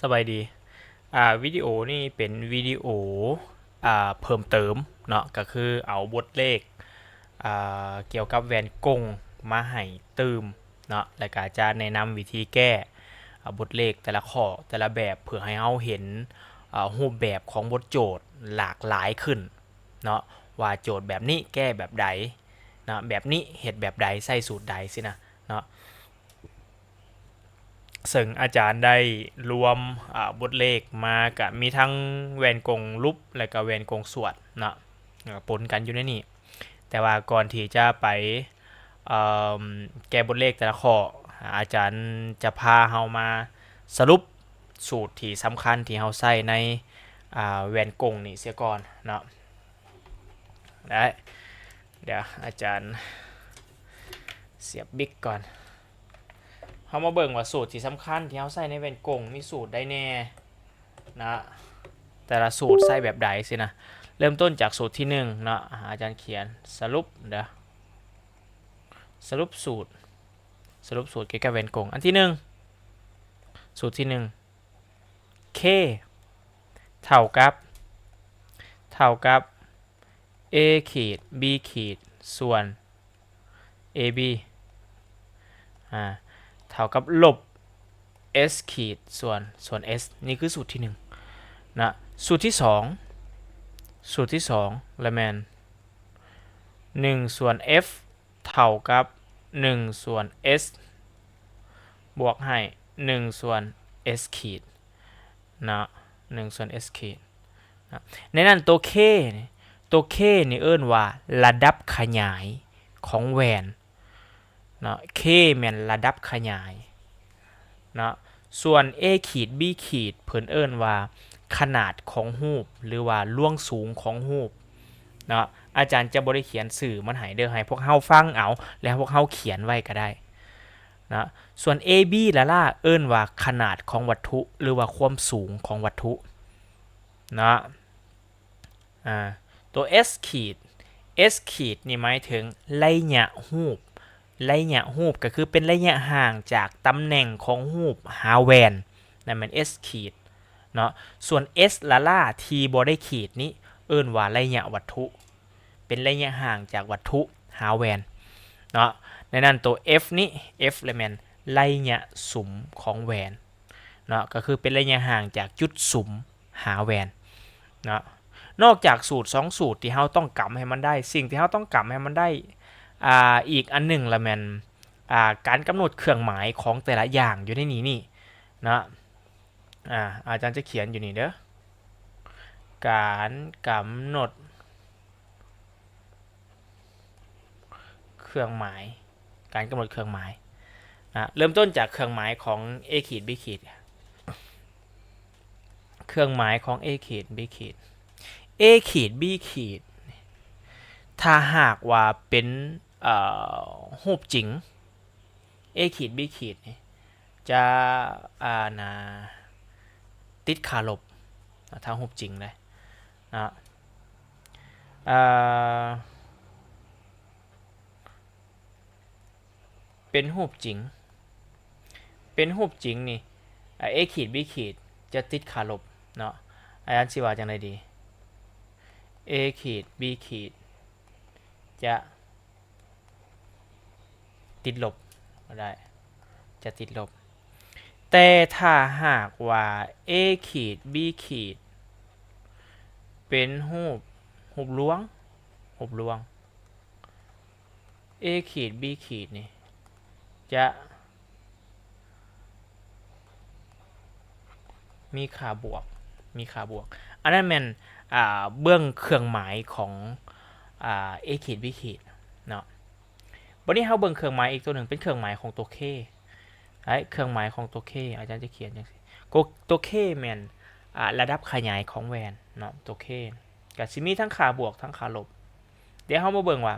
สบายดีวิดีโอนี่เป็นวิดีโอเพิ่มเติมเนาะก็คือเอาบทเลขเกี่ยวกับแวนกงมาให้ตืมเนาะแล้วก็จะแนะนำวิธีแก้บทเลขแต่ละข้อแต่ละแบบเพื่อให้เราเห็นรูปแบบของบทโจทย์หลากหลายขึ้นเนาะว่าโจทย์แบบนี้แก้แบบใดนะแบบนี้เหตุแบบใดใส่สูตรใดสินะเนาะ ซึ่งอาจารย์ได้รวมบทเลขมากับมีทั้งแวนกงลุบและก็แวนกงสวดเนาะปนกันอยู่ในนี้แต่ว่าก่อนที่จะไปแก้บทเลขแต่ละข้ออาจารย์จะพาเฮามาสรุปสูตรที่สำคัญที่เฮาใส่ในแวนกงนี่เสียก่อนเนาะได้เดี๋ยวอาจารย์เสียบบิ๊กก่อนเขามาเบิ่งว่าสูตรที่สำคัญที่เขาใส่ในแวนกงมีสูตรได้แน่นะแต่ละสูตรใส่แบบใดสินะเริ่มต้นจากสูตรที่1เนาะอาจารย์เขียนสรุปเดี๋ยวสรุปสูตรเกี่ยวกับแวนกงอันที่1สูตรที่1 k เท่ากับa ขีด b ขีดส่วน ab เท่ากับลบ s ขีดส่วน s นี่คือสูตรที่1นะสูตรที่2ละแมน1ส่วน f เท่ากับ1ส่วน s บวกให้1ส่วน s ขีดนะ1ส่วน s ขีดนะในนั้นตัว k นี่เอิ้นว่าระดับขยายของแวนนะ k แม่นระดับขยายนะส่วน a ขีด b ขีดเพิ่นเอิ้นว่าขนาดของรูปหรือว่าล่วงสูงของรูปนะอาจารย์จะบ่ได้เขียนสื่อมันให้เด้อให้พวกเฮาฟังเอาแล้วพวกเฮาเขียนไว้ก็ได้นะส่วน AB ละล่ะเอิ้นว่าขนาดของวัตถุหรือว่าความสูงของวัตถุนะตัว S ขีด นี่หมายถึงระยะรูปก็คือเป็นระยะห่างจากตำแหน่งของรูปหาแวนนั่นมัน S ขีดเนาะส่วน S ละล่าที่บ่ได้ขีดนี้เอิ้นว่าระยะวัตถุเป็นระยะห่างจากวัตถุหาแวนเนาะในนั้นตัว F นี้ F เลยแม่นระยะสุมของแวนเนาะก็คือเป็นระยะห่างจากจุดสุมหาแวนเนาะนอกจากสูตร2สูตรที่เฮาต้องกำให้มันได้สิ่งที่เฮาต้องกำให้มันได้อีกอันหนึ่งละแม่นการกำหนดเครื่องหมายของแต่ละอย่างอยู่ในนี้นี่นะอาจารย์จะเขียนอยู่นี่เด้อการกำหนดเครื่องหมายเริ่มต้นจากเครื่องหมายของ a ขีด b ขีดเครื่องหมายของ a ขีด b ขีด a ขีด b ขีดถ้าหากว่าเป็นรูปจริง a ขีด b ขีดจะนะติดขาลบทางรูปจริงเลยนะเป็นรูปจริงนี่ a ขีด b ขีดจะติดขาลบเนาะอาจารย์สิว่าจังไดดี a ขีด b ขีดจะติดลบก็ได้จะติดลบแต่ถ้าหากว่า a ขีด b ขีดเป็นรูปล้วงa ขีด b ขีดนี่จะมีค่าบวกอันนั้นมันเบื้องเครื่องหมายของa ขีด b ขีดเนาะวันนี้เราเบิ่งเครื่องหมายอีกตัวหนึ่งเป็นเครื่องหมายของตัว k เครื่องหมายของตัว k อาจารย์จะเขียนอย่างนี้ตัว k แม่นระดับขยายของแวนเนาะตัว k ก็สิมีทั้งค่าบวกทั้งค่าลบเดี๋ยวเรามาเบิ่งว่า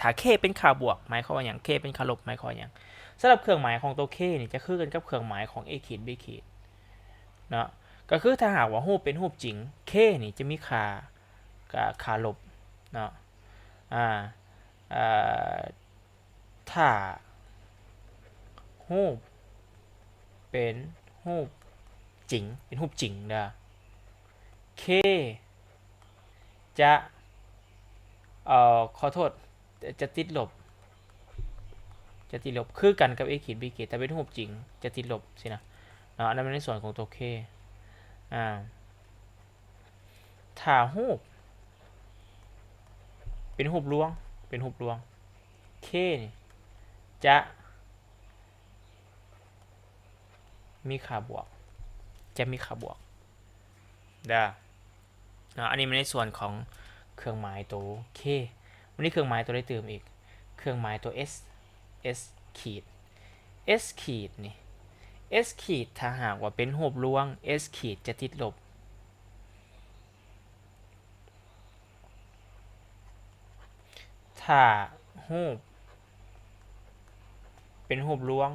ถ้า k เป็นค่าบวกหมายความว่าอย่าง k เป็นค่าลบหมายความว่าอย่างสำหรับเครื่องหมายของตัว k นี่จะคือกันกับเครื่องหมายของ a ขีด b ขีดเนาะก็คือถ้าหากว่ารูปเป็นรูปจริง k นี่จะมีค่าลบเนาะถ้ารูปเป็นรูป จริงเป็นรูปจริงเด้อ K จะขอโทษจะติดลบคือกันกับ a ขีด b ขีดแต่เป็นรูปจริงจะติดลบสินะอันนั้นเป็นในส่วนของตัว K ถ้ารูปเป็นรูปลวงK นี่จะมีค่าบวกเด้ออันนี้มันในส่วนของเครื่องหมายตัว K วันนี้เครื่องหมายตัวได้เติมอีกเครื่องหมายตัว S ขีด S ขีดนี่ S ขีดถ้าหากว่าเป็นรูปลวง S ขีดจะติดลบถ้ารูปเป็นรูปลวง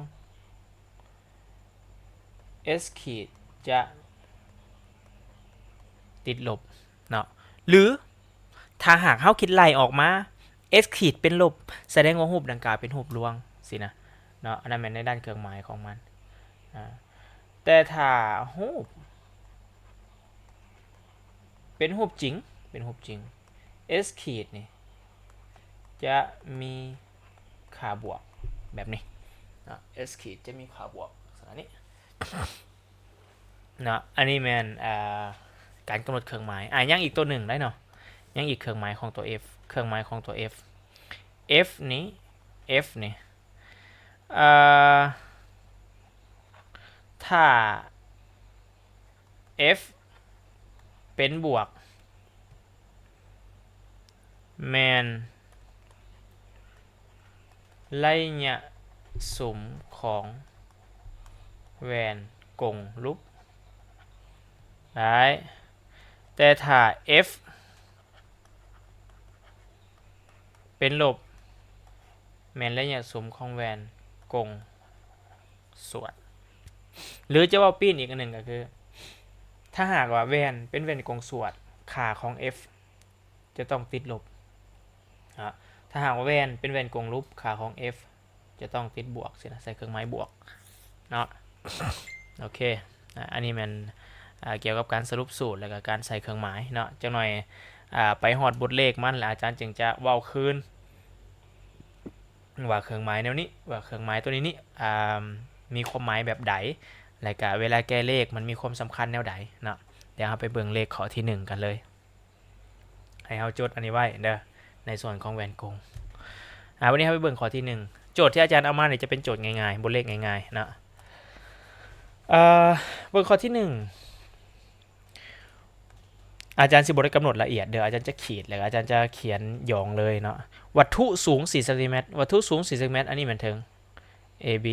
S ขีดจะติดลบเนาะหรือถ้าหากเฮาคิดไล่ออกมา S ขีดเป็นลบแสดงว่ารูปดังกล่าวเป็นรูปลวงสินะเนาะอันนั้นเป็นในด้านเครื่องหมายของมันแต่ถ้ารูปเป็นรูปจริงS ขีดนี่จะมีค่าบวกแบบนี้S ขีดจะมีค่าบวกอันนี้นะอันนี้แมนการกำหนดเครื่องหมายยังอีกตัวหนึ่งได้เนาะยังอีกเครื่องหมายของตัว F เครื่องหมายของตัว F นี้ถ้า F เป็นบวกแมนระยะสุมของแวนกงลบได้แต่ถ้า F เป็นลบแมนระยะสุมของแวนกงส่วนหรือจะว่าปีนอีกอันหนึ่งก็คือถ้าหากว่าแวนเป็นแวนกงส่วนค่าของ F จะต้องติดลบถ้าหากว่าแวนเป็นแวนกงลบค่าของ F จะต้องติดบวกสินะใส่เครื่องหมายบวกเนาะโอเคอันนี้มันเกี่ยวกับการสรุปสูตรและการใส่เครื่องหมายเนาะจังหน่อยไปหอดบทเลขมันแล้วอาจารย์จึงจะเว้าคืนว่าเครื่องหมายแนวนี้ว่าเครื่องหมายตัวนี้มีความหมายแบบใดและก็เวลาแก้เลขมันมีความสำคัญแนวใดเนาะเดี๋ยวเราไปเบิ่งเลขข้อที่1กันเลยให้เราจดอันนี้ไว้เด้อในส่วนของแวนกงวันนี้เราไปเบิ่งข้อที่1โจทย์ที่อาจารย์เอามาเนี่ยจะเป็นโจทย์ง่ายๆบทเลขง่ายๆนะเบิ่งข้อที่1อาจารย์สิบ่ได้กำหนดละเอียดเดี๋ยวอาจารย์จะขีดแล้วอาจารย์จะเขียนหยองเลยเนาะวัตถุสูง4 ซมวัตถุสูง4 ซมอันนี้มันถึง AB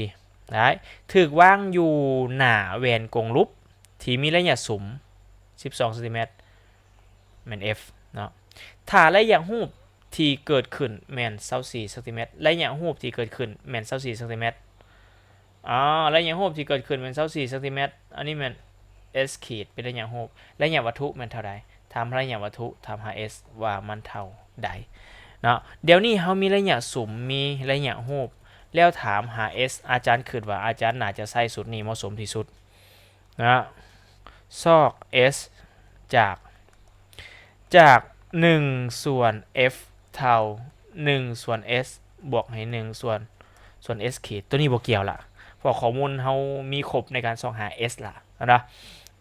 ได้ถูกวางอยู่หน้าแหวนกงลบที่มีระยะสุม12 ซมแม่น F เนาะถ้าระยะรูปที่เกิดขึ้นแม่น24 ซมระยะรูปที่เกิดขึ้นแม่น24 ซมระยะรูปที่เกิดขึ้นแม่น24 ซมอันนี้แม่น S ขีดเป็นระยะรูประยะวัตถุแม่นเท่าใดทำระยะวัตถุทำหา S ว่ามันเท่าใดเนาะเดี๋ยวนี้เขามีระยะสุมมีระยะรูปแล้วถามหา S อาจารย์คิดว่าอาจารย์น่าจะใส่สูตรนี้เหมาะสมที่สุดนะซอก S จาก1ส่วน F เท่า1ส่วน S บวกให้1ส่วนS ขีดตัวนี้บ่เกี่ยวละเพราะข้อมูลเขามีครบในการส่องหา S ละนะ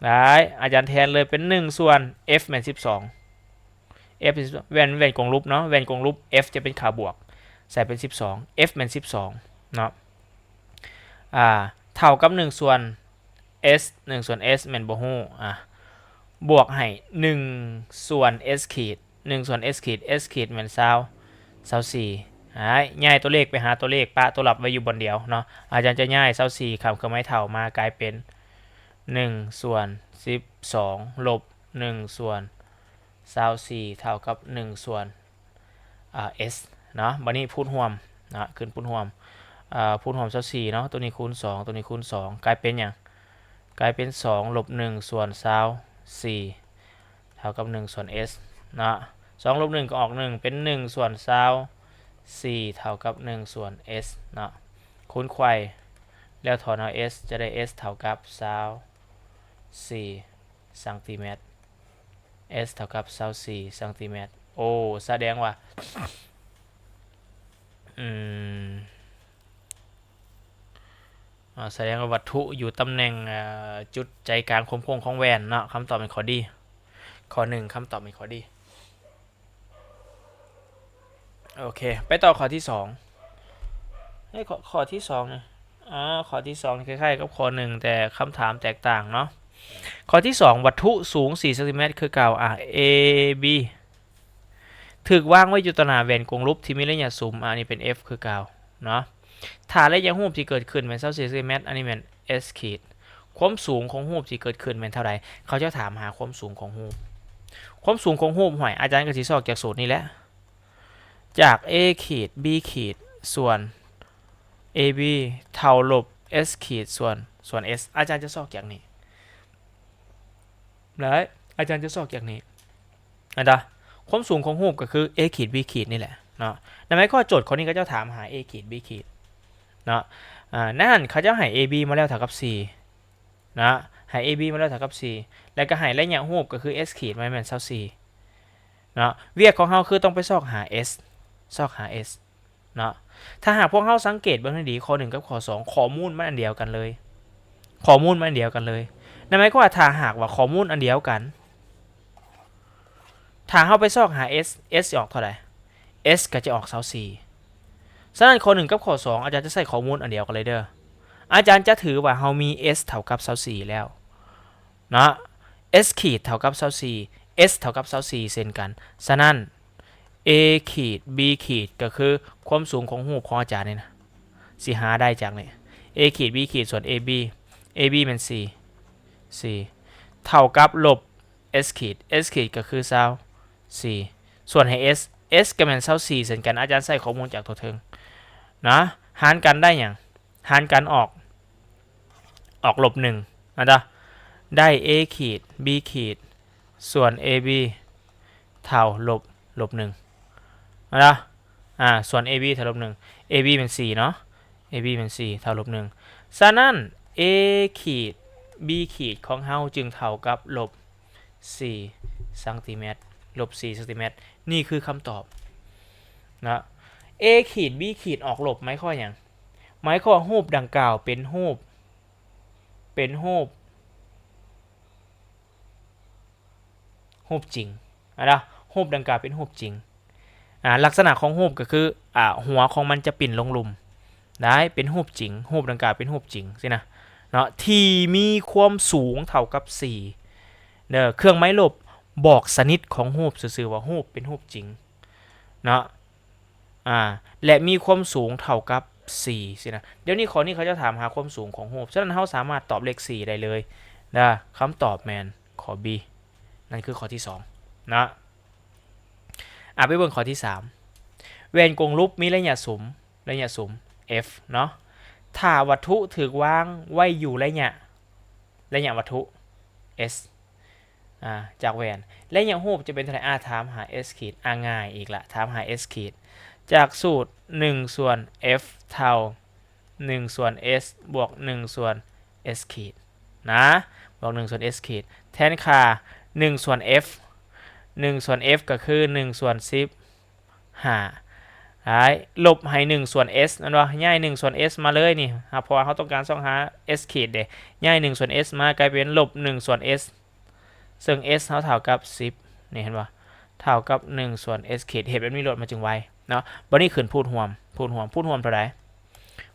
ได้อาจารย์แทนเลยเป็น1ส่วน F แม่น12 F แวนกงลบเนาะแวนกงลบ F จะเป็นค่าบวกใส่เป็น12 F แม่น12เนาะเท่ากับ1ส่วน S 1ส่วน S แม่นบ่ฮู้บวกให้1ส่วน S ขีด1ส่วน S ขีด S ขีดแม่น24ย้ายตัวเลขไปหาตัวเลขปะตัวหลับไว้อยู่บนเดียวเนาะอาจารย์จะย้าย24คำเครื่องหมายเท่ามากลายเป็น1ส่วน12ลบ1ส่วน24เท่ากับ1ส่วนS เนาะบัดนี้พูดรวมนะขึ้นพูดรวม24เนาะตัวนี้คูณ2ตัวนี้คูณ2กลายเป็นหยังกลายเป็น2ลบ1ส่วน24เท่ากับ1ส่วน S นะ2ลบ1ก็ออก1เป็น1ส่วน24เท่ากับ1ส่วน S นะคูณไขว้แล้วถอนเอา S จะได้ S เท่ากับ 4ซนเมตร s เท่ากับ24ซนเมตรโอ้แสดงว่าแสดงว่าวัตถุอยู่ตำแหน่งจุดใจกลางโค้งของแวนเนาะคำตอบเป็นข้อดีข้อ1คำตอบเป็นข้อดีโอเคไปต่อข้อที่2ให้ข้อที่2เนี่ยข้อที่2คล้ายๆกับข้อ1แต่คำถามแตกต่างเนาะข้อที่2วัตถุสูง4ซนเมตรคือเก่าA B ถูกวางไว้อยู่ต่อหน้าแหวนกงรูปที่มีระยะสูงอันนี้เป็น F คือเก่าเนาะถ้าระยะรูปที่เกิดขึ้นเป็น24ซนเมตรอันนี้เป็น S ขีดความสูงของรูปที่เกิดขึ้นเป็นเท่าไหร่เขาจะถามหาความสูงของรูปความสูงของรูปหอยอาจารย์ก็สิสอนจากสูตรนี้แหละจาก A ขีด B ขีดส่วน AB เท่าลบ S ขีดส่วน S อาจารย์จะสอนอย่างนี้แล้วอาจารย์จะสอนอย่างนี้ความสูงของรูปก็คือ A ขีด B ขีดนี่แหละเนาะในไม้ข้อโจทย์คนนี้ก็จะถามหา A ขีด B ขีดเนาะนั่นเขาจะให้ AB มาแล้วเท่ากับ4นะให้ AB มาแล้วเท่ากับ4แล้วก็ให้ระยะรูปก็คือ S ขีดมาเป็น24เนาะเวียกของเราคือต้องไปซอกหา S เนาะถ้าหากพวกเราสังเกตเบื้องดีข้อ1กับข้อ2ข้อมูลมันอันเดียวกันเลยนั่นหมายความว่าถ้าหากว่าข้อมูลอันเดียวกันถ้าเราไปซอกหา S จะออกเท่าไหร่ S ก็จะออก24ฉะนั้นข้อ1กับข้อ2อาจารย์จะใส่ข้อมูลอันเดียวกันเลยเด้ออาจารย์จะถือว่าเรามี S เท่ากับ24แล้วเนาะ S ขีดเท่ากับ24 S เท่ากับ24เช่นกันฉะนั้น A ขีด B ขีดก็คือความสูงของรูปของอาจารย์นี่นะสิหาได้จากนี่ A ขีด B ขีดส่วน AB เป็น4เท่ากับลบ S ขีด S ขีดก็คือ24ส่วนให้ S ก็เป็น24เช่นกันอาจารย์ใส่ข้อมูลจากตัวเทิงนะหารกันได้อย่างหารกันออกลบ1นะได้ A ขีด B ขีดส่วน AB เท่าลบ1นะส่วน AB เท่าลบ1 AB เป็น4เนาะ AB เป็น4เท่าลบ1ฉะนั้น A ขีด B ขีดของเฮาจึงเท่ากับลบ4ซนเมตรลบ4ซนเมตรนี่คือคำตอบนะ A ขีด B ขีดออกลบหมายความอย่างหมายความว่ารูปดังกล่าวเป็นรูปจริงนะรูปดังกล่าวเป็นรูปจริงลักษณะของรูปก็คือหัวของมันจะปิ่นลงหลุมได้เป็นรูปจริงรูปดังกล่าวเป็นรูปจริงสินะเนาะที่มีความสูงเท่ากับ4เด้อเครื่องไม้ลบบอกสนิทของรูปซื่อๆว่ารูปเป็นรูปจริงเนาะและมีความสูงเท่ากับ4สินะเดี๋ยวนี้ข้อนี้เขาจะถามหาความสูงของรูปฉะนั้นเราสามารถตอบเลข4ได้เลยนะคำตอบแมนข้อ B นั่นคือข้อที่2นะไปเบิ่งข้อที่3แหวนกงรูปมีระยะสูงf เนาะถ้าวัตถุถูกวางไว้อยู่ระยะวัตถุ s จากแหวนระยะรูปจะเป็นเท่าไหร่ถามหา s ขีดง่ายอีกละถามหา s ขีดจากสูตร1ส่วน f เท่า1ส่วน s บวก1ส่วน s ขีดนะบวก1ส่วน s ขีดแทนค่า1ส่วน f 1ส่วน f ก็คือ1ส่วน15ลบให้1ส่วน s นั่นว่าย้าย1ส่วน s มาเลยนี่เพราะว่าเขาต้องการส่องหา s ขีดเด้ย้าย1ส่วน s มากลายเป็นลบ1ส่วน s ซึ่ง s เท่ากับ10นี่เห็นป่ะเท่ากับ1ส่วน s ขีดเหตุแบบนี้ลดมาจึงไวเนาะบัดนี้ขึ้นพูดรวมเท่าไหร่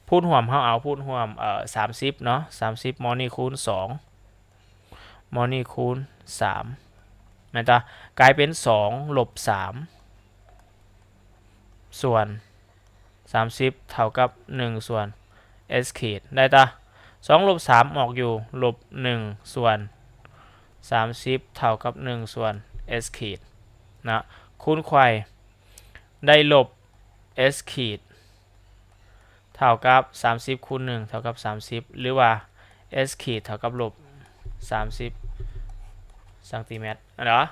พูดรวมเขาเอาพูดรวม30เนาะ30มอนี่คูณ2มอนี่คูณ3นะจ๊ะกลายเป็น2ลบ3ส่วน30เท่ากับ1ส่วน s ขีดได้จ้ะ2ลบ3ออกอยู่ลบ1ส่วน30เท่ากับ1ส่วน s ขีดนะคูณไขว้ได้ลบ s ขีดเท่ากับ30คูณ1เท่ากับ30หรือว่า s ขีดเท่ากับลบ30ซนเมตรเนาะ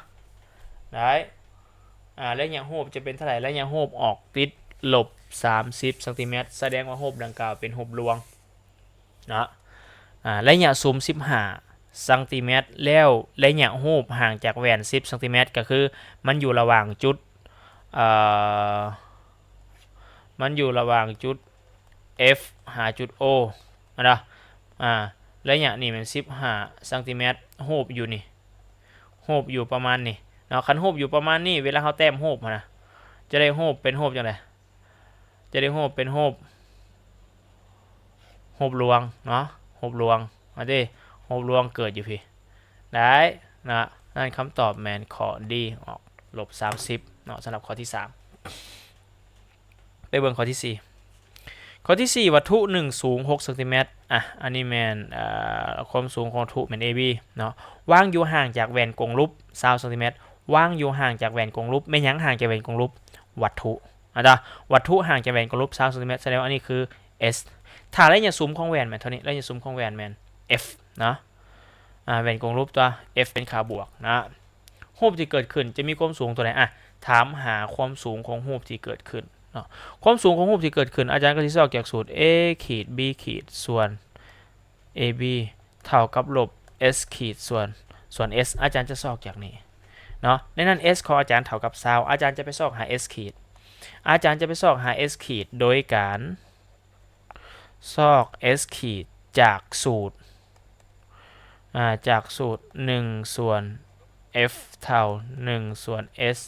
ได้และอย่างรูปจะเป็นเท่าไหร่และอย่างรูปออกติดลบ30ซนเมตรแสดงว่ารูปดังกล่าวเป็นรูปรวงนะและอย่างซูม ซนติเมตรแล้วระยะรูปห่างจากแหวน10ซนติเมตรก็คือมันอยู่ระหว่างจุดมันอยู่ระหว่างจุด F หาจุด O นะระยะนี่มัน15ซนติเมตรรูปอยู่นี่รูปอยู่ประมาณนี้เนาะคันรูปอยู่ประมาณนี้เวลาเฮาแต้มรูปนะจะได้รูปเป็นรูปจังได๋จะได้รูปเป็นรูปลวงเนาะรูปลวงมาดิรูปลวงเกิดอยู่พี่ได้นะนั่นคำตอบแมนข้อดีออกลบ30เนาะสำหรับข้อที่3ไปเบิ่งข้อที่4ข้อที่4วัตถุ1สูง6ซนติเมตรอันนี้แมนความสูงของวัตถุแม่น AB เนาะวางอยู่ห่างจากแหวนกงรูป20ซนติเมตรวางอยู่ห่างจากแหวนกงรูปแม่นหยังห่างจากแหวนกงรูปวัตถุวัตถุห่างจากแหวนกงรูป20ซนติเมตรแสดงว่าอันนี้คือ S ถ้าระยะซุ้มของแหวนแม่นเท่านี้ระยะซุ้มของแหวนแม่น F เนาะแหวนกงรูปตัว F เป็นค่าบวกนะรูปที่เกิดขึ้นจะมีความสูงตัวไหนถามหาความสูงของรูปที่เกิดขึ้นเนาะความสูงของรูปที่เกิดขึ้นอาจารย์ก็สิสอกจากสูตร a ขีด b ขีดส่วน ab เท่ากับลบ s ขีดส่วน s อาจารย์จะสอกจากนี้เนาะในนั้น s ของอาจารย์เท่ากับ20อาจารย์จะไปสอกหา s ขีดอาจารย์จะไปสอกหา s ขีดโดยการซอก s ขีดจากสูตร1ส่วน f เท่า1ส่วน s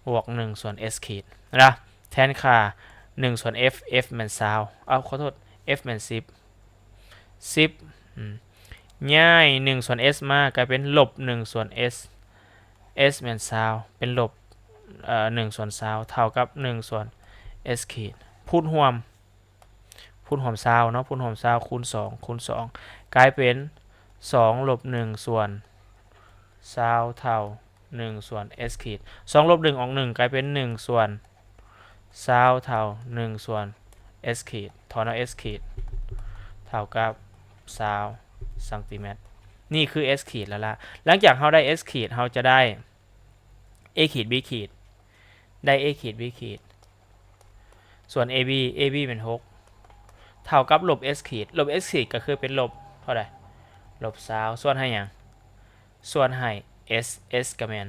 บวก1ส่วน s ขีดนะแทนค่า1ส่วน f มัน20ขอโทษ f มัน10ง่าย1ส่วน s มากลายเป็นลบ1ส่วน s มัน20เป็นลบ1ส่วน20เท่ากับ1ส่วน s ขีดพูดรวม20เนาะพูดรวม20คูณ2คูณ2กลายเป็น2ลบ1ส่วน20เท่า1ส่วน s ขีด2ลบ1ออก1กลายเป็น1ส่วน20เท่า1ส่วน s ขีดถอนเอา s ขีดเท่ากับ20ซนติเมตรนี่คือ s ขีดแล้วล่ะหลังจากเราได้ s ขีดเราจะได้ a ขีด b ขีดได้ a ขีด b ขีดส่วน ab เป็น6เท่ากับลบ s ขีดลบ s ขีดก็คือเป็นลบเท่าไหร่ลบ20ส่วนให้หยังส่วนให้ s ก็แม่น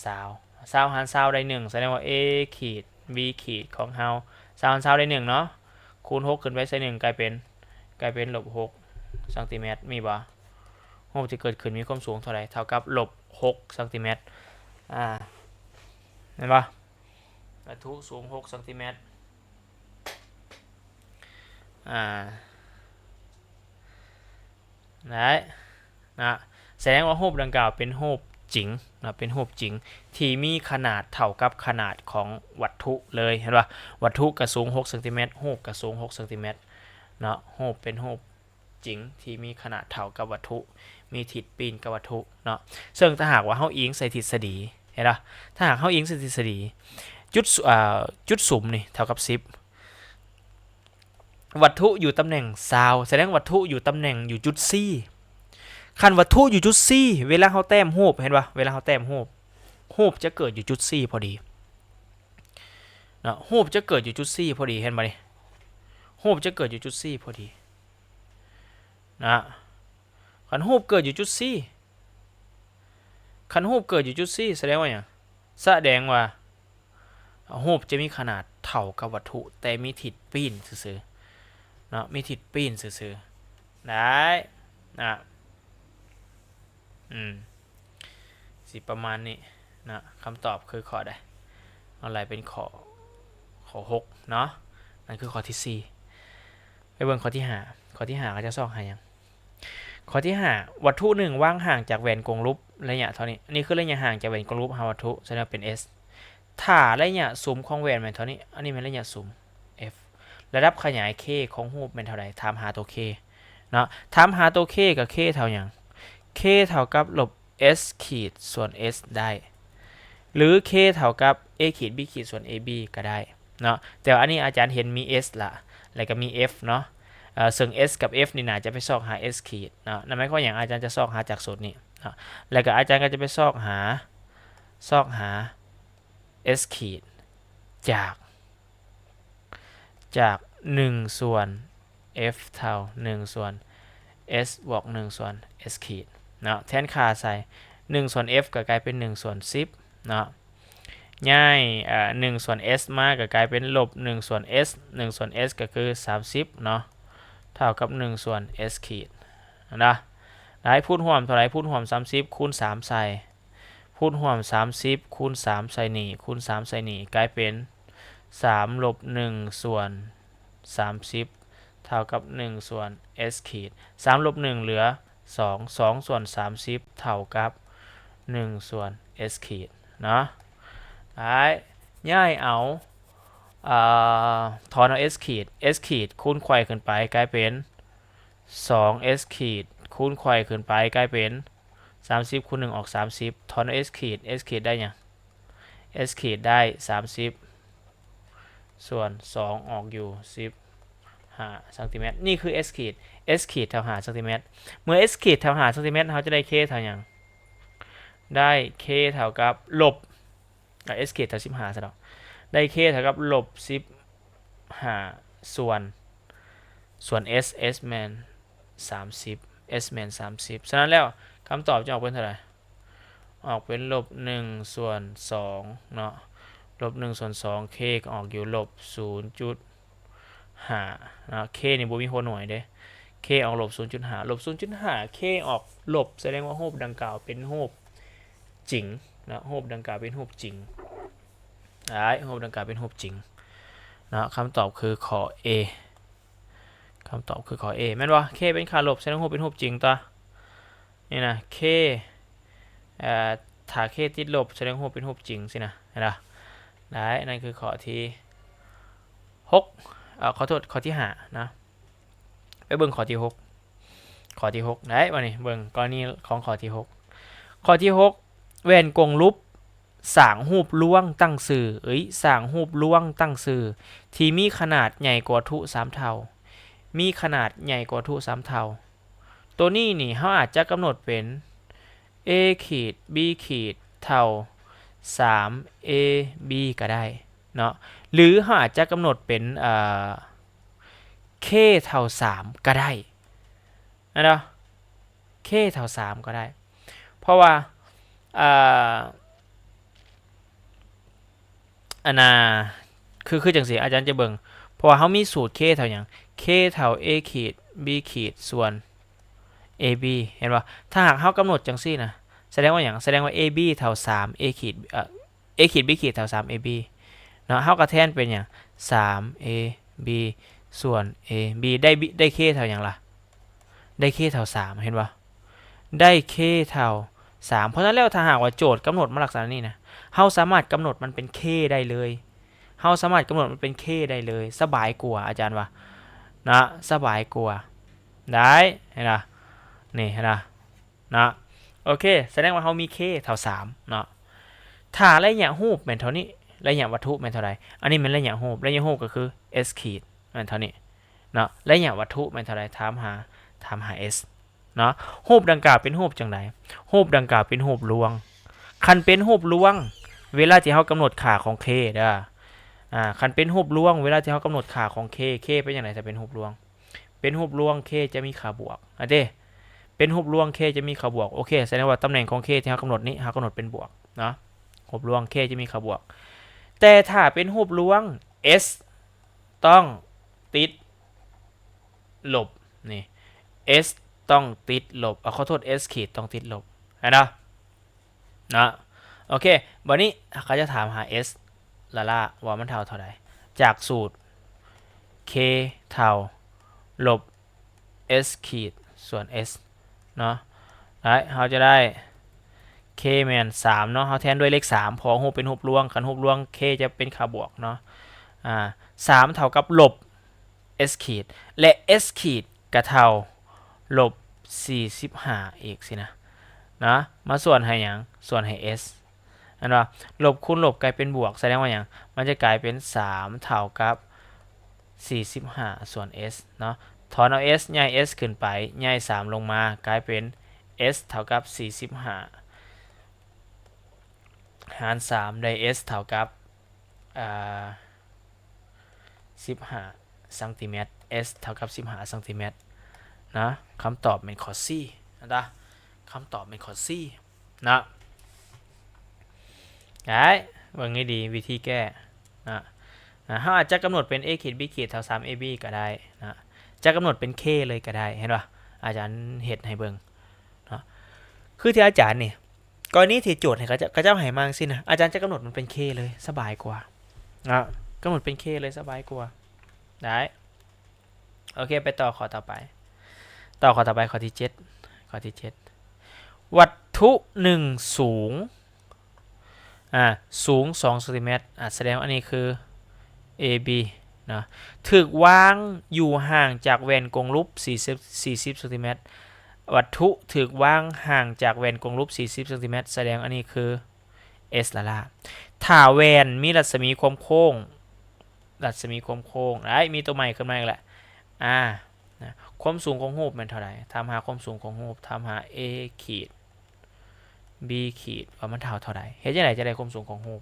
20หาร20ได้1แสดงว่า a ขีด b ขีดของเฮา20หาร20ได้1เนาะคูณ6ขึ้นไปใส่1กลายเป็นลบ6ซนติเมตรมีบ่รูปที่เกิดขึ้นมีความสูงเท่าไหร่เท่ากับลบ6ซนติเมตรเห็นบ่วัตถุสูง6ซนติเมตรได้นะแสดงว่ารูปดังกล่าวเป็นรูปจริงนะเป็นรูปจริงที่มีขนาดเท่ากับขนาดของวัตถุเลยเห็นป่ะวัตถุกระสูง6ซนติเมตรรูปกระสูง6ซนติเมตรเนาะรูปเป็นรูปจริงที่มีขนาดเท่ากับวัตถุมีทิศปีนกับวัตถุเนาะซึ่งถ้าหากว่าเฮาอิงใส่ทฤษฎีเห็นป่ะถ้าหากเฮาอิงใส่ทฤษฎีจุดสุ่มนี่เท่ากับ10วัตถุอยู่ตำแหน่ง20แสดงวัตถุอยู่ตำแหน่งอยู่จุด Cคันวัตถุอยู่จุด C เวลาเฮาแต้มรูปเห็นป่ะเวลาเฮาแต้มรูปจะเกิดอยู่จุด C พอดีเนาะรูปจะเกิดอยู่จุด C พอดีเห็นบ่นี่รูปจะเกิดอยู่จุด C พอดีนะคันรูปเกิดอยู่จุด C คันรูปเกิดอยู่จุด C แสดงว่าหยังแสดงว่ารูปจะมีขนาดเท่ากับวัตถุแต่มีทิศปีนซื่อๆเนาะมีทิศปีนซื่อๆได้นะสิประมาณนี้นะคำตอบคือข้อใดอะไรเป็นข้อ6เนาะนั่นคือข้อที่4ไปเบิ่งข้อที่5ข้อที่5ก็จะสอบให้ยังข้อที่5วัตถุ1ว่างห่างจากแหวนกงรูประยะเท่านี้นี่คือระยะห่างจากแหวนกงรูปหาวัตถุแสดงเป็น s ถ้าระยะซุ้มของแหวนเป็นเท่านี้อันนี้เป็นระยะซุ้ม f ระดับขยาย k ของรูปเป็นเท่าไหร่ถามหาตัว k เนาะถามหาตัว k กับ k เท่าหยัง k เท่ากับลบ s ขีดส่วน s ได้หรือ k เท่ากับ a ขีด b ขีดส่วน ab ก็ได้เนาะแต่อันนี้อาจารย์เห็นมี s ละแล้วก็มี f เนาะซึ่ง s กับ f นี่น่าจะไปซอกหา s ขีดเนาะนั่นหมายความว่าอย่างอาจารย์จะซอกหาจากสูตรนี้เนาะแล้วก็อาจารย์ก็จะไปซอกหา s ขีดจาก1ส่วน f เท่า1ส่วน s บวก1ส่วน s ขีดเนาะแทนค่าใส่1ส่วน f ก็กลายเป็น1ส่วน10เนาะย้าย1ส่วน s มาก็กลายเป็นลบ1ส่วน s 1ส่วน s ก็คือ30เนาะเท่ากับ1ส่วน s ขีดนะได้พูดห่วมเท่าไหร่พูดห่วม30คูณ3ใส่พูดห่วม30คูณ3ใส่นี่คูณ3ใส่นี่กลายเป็น3ลบ1ส่วน30เท่ากับ1ส่วน s ขีด3ลบ1เหลือ2 2ส่วน30เท่ากับ1ส่วน s ขีดเนาะได้ย้ายเอาถอนเอา s ขีด s ขีดคูณไขว่ขึ้นไปกลายเป็น2s ขีดคูณไขว่ขึ้นไปกลายเป็น30คูณ1ออก30ถอนเอา s ขีด s ขีดได้ยัง s ขีดได้30ส่วน2ออกอยู่15ซนติเมตรนี่คือ s ขีด s ขีดเท่า5ซนติเมตรเมื่อ s ขีดเท่า5ซนติเมตรเราจะได้ k เท่ายังได้ k เท่ากับลบs ขีดเท่า15ซะดอกได้ k เท่ากับลบ15ส่วนs แมน30 s แมน30ฉะนั้นแล้วคำตอบจะออกเป็นเท่าไหร่ออกเป็นลบ1ส่วน2เนาะลบ1ส่วน2 k ก็ออกอยู่ลบ 0.5 นะ k นี่บ่มีหัวหน่วยเด้ k ออกลบ 0.5 ลบ 0.5 k ออกลบแสดงว่ารูปดังกล่าวเป็นรูปจริงนะรูปดังกล่าวเป็นรูปจริงรูปดังกล่าวเป็นรูปจริงนะคำตอบคือข้อ A คำตอบคือข้อ A แม่นบ่ k เป็นค่าลบแสดงว่ารูปเป็นรูปจริงต่อนี่นะ k ถ้า k ติดลบแสดงว่ารูปเป็นรูปจริงสินะเห็นป่ะได้นั่นคือข้อที่6ขอโทษข้อที่5นะไปเบิ่งข้อที่6ข้อที่6ได้บ่นี่เบิ่งกรณีของข้อที่6ข้อที่6แหวนกงรูปสร้างรูปล่วงตั้งซื่อสร้างรูปล่วงตั้งซื่อที่มีขนาดใหญ่กว่าทุ3เท่ามีขนาดใหญ่กว่าทุ3เท่าตัวนี้นี่เฮาอาจจะกำหนดเป็น a ขีด b ขีดเท่า3 ab ก็ได้เนาะหรือเราอาจจะกำหนดเป็นk เท่า3ก็ได้นะ k เท่า3ก็ได้เพราะว่าอันน่ะคือจังซี่อาจารย์จะเบิ่งเพราะว่าเรามีสูตร k เท่าหยัง k เท่า a ขีด b ขีดส่วน ab เห็นป่ะถ้าหากเรากำหนดจังซี่นะแสดงว่าหยังแสดงว่า ab เท่า3 a ขีดa ขีด b ขีดเท่า3 ab เนาะเฮาก็แทนเป็นหยัง3 a b ส่วน a b ได้ k เท่าหยังล่ะได้ k เท่า3เห็นป่ะได้ k เท่า3เพราะฉะนั้นแล้วถ้าหากว่าโจทย์กำหนดมาลักษณะนี้นะเฮาสามารถกำหนดมันเป็น k ได้เลยเฮาสามารถกำหนดมันเป็น k ได้เลยสบายกว่าอาจารย์ว่านะสบายกว่าได้เห็นป่ะนี่เห็นป่ะนะโอเคแสดงว่าเฮามี k เท่า3เนาะถ้าระยะรูปเป็นเท่านี้ระยะวัตถุเป็นเท่าไหร่อันนี้เป็นระยะรูปก็คือ s ขีดเป็นเท่านี้เนาะระยะวัตถุเป็นเท่าไหร่ถามหา s เนาะรูปดังกล่าวเป็นรูปจังไดรูปดังกล่าวเป็นรูปลวงคันเป็นรูปลวงเวลาที่เฮากำหนดค่าของ k เด้อคันเป็นรูปลวงเวลาที่เฮากำหนดค่าของ k เป็นจังไดถ้าเป็นรูปลวงเป็นรูปลวง k จะมีค่าบวกเด้เป็นรูปลวง k จะมีค่าบวกโอเคแสดงว่าตำแหน่งของ k ที่เฮากำหนดนี้เฮากำหนดเป็นบวกเนาะรูปลวง k จะมีค่าบวกแต่ถ้าเป็นรูปลวง s ต้องติดลบนี่ s ต้องติดลบขอโทษ s ขีดต้องติดลบนะโอเคบัดนี้เขาจะถามหา s ล่ะว่ามันเท่าใดจากสูตร k เท่าลบ s ขีดส่วน s เนาะเขาจะได้ k แมน3เนาะเขาแทนด้วยเลข3พอรูปเป็นรูปลวงคันรูปลวง k จะเป็นค่าบวกเนาะ3เท่ากับลบ s ขีดและ s ขีดก็เท่าลบ45อีกสินะมาส่วนให้หยังส่วนให้ s อันว่าลบคูณลบกลายเป็นบวกแสดงว่าหยังมันจะกลายเป็น3เท่ากับ45ส่วน s เนาะถอนเอา s ย้าย s ขึ้นไปย้าย3ลงมากลายเป็น s เท่ากับ45หาร3ได้ s เท่ากับ15ซนติเมตร s เท่ากับ15ซนติเมตร นะคำตอบเป็นข้อ C นะคำตอบเป็นข้อ C นะได้เบิ่งให้ดีวิธีแก้นะเราอาจจะกำหนดเป็น a ขีด b ขีดเท่า 3ab ก็ได้นะจะกำหนดเป็น k เลยก็ได้เห็นป่ะอาจารย์เฮ็ดให้เบิ่งนะคือที่อาจารย์นี่กรณีที่โจทย์ให้เขาเจ้าให้มาจังซี่นะอาจารย์จะกำหนดมันเป็น k เลยสบายกว่านะกำหนดเป็น k เลยสบายกว่าได้โอเคไปต่อข้อต่อไปข้อที่7วัตถุ1สูงสูง2เซนติเมตรแสดงว่าอันนี้คือ AB นะถูกวางอยู่ห่างจากแหวนกงรูป40เซนติเมตรวัตถุถูกวางห่างจากแหวนกงรูป40เซนติเมตรแสดงอันนี้คือ S ละล่ะถ้าแหวนมีรัศมีโค้งมีตัวใหม่ขึ้นมาอีกแหละนะความสูงของรูปเป็นเท่าไหร่ทำหาความสูงของรูปทำหา A ขีด B ขีดว่ามันเท่าไหร่เฮ็ดจังได๋จะได้ความสูงของรูป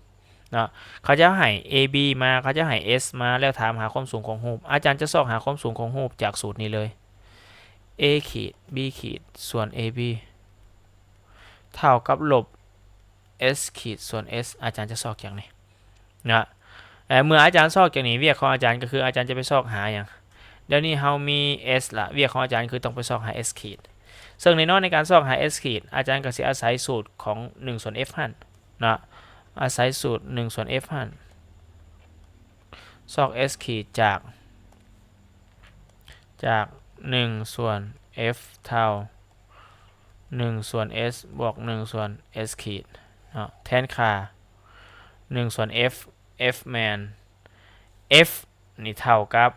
เนาะเขาจะให้ AB มาเขาจะให้ S มาแล้วถามหาความสูงของรูปอาจารย์จะซอกหาความสูงของรูปจากสูตรนี้เลย A ขีด B ขีดส่วน AB เท่ากับลบ S ขีดส่วน S อาจารย์จะซอกอย่างนี้นะเมื่ออาจารย์ซอกอย่างนี้เวียกของอาจารย์ก็คืออาจารย์จะไปซอกหาอย่างเดี๋ยวนี้เฮามี S ละเวียกของอาจารย์คือต้องไปซอกหา S ขีดซึ่งในในการซอกหา S ขีดอาจารย์ก็สิอาศัยสูตรของ1ส่วน F หั่นนะอาศัยสูตร1ส่วน F หั่นซอก S ขีดจาก1ส่วน F เท่า1ส่วน S บวก1ส่วน S ขีดแทนค่า1ส่วน F แมน F นี่เท่ากับ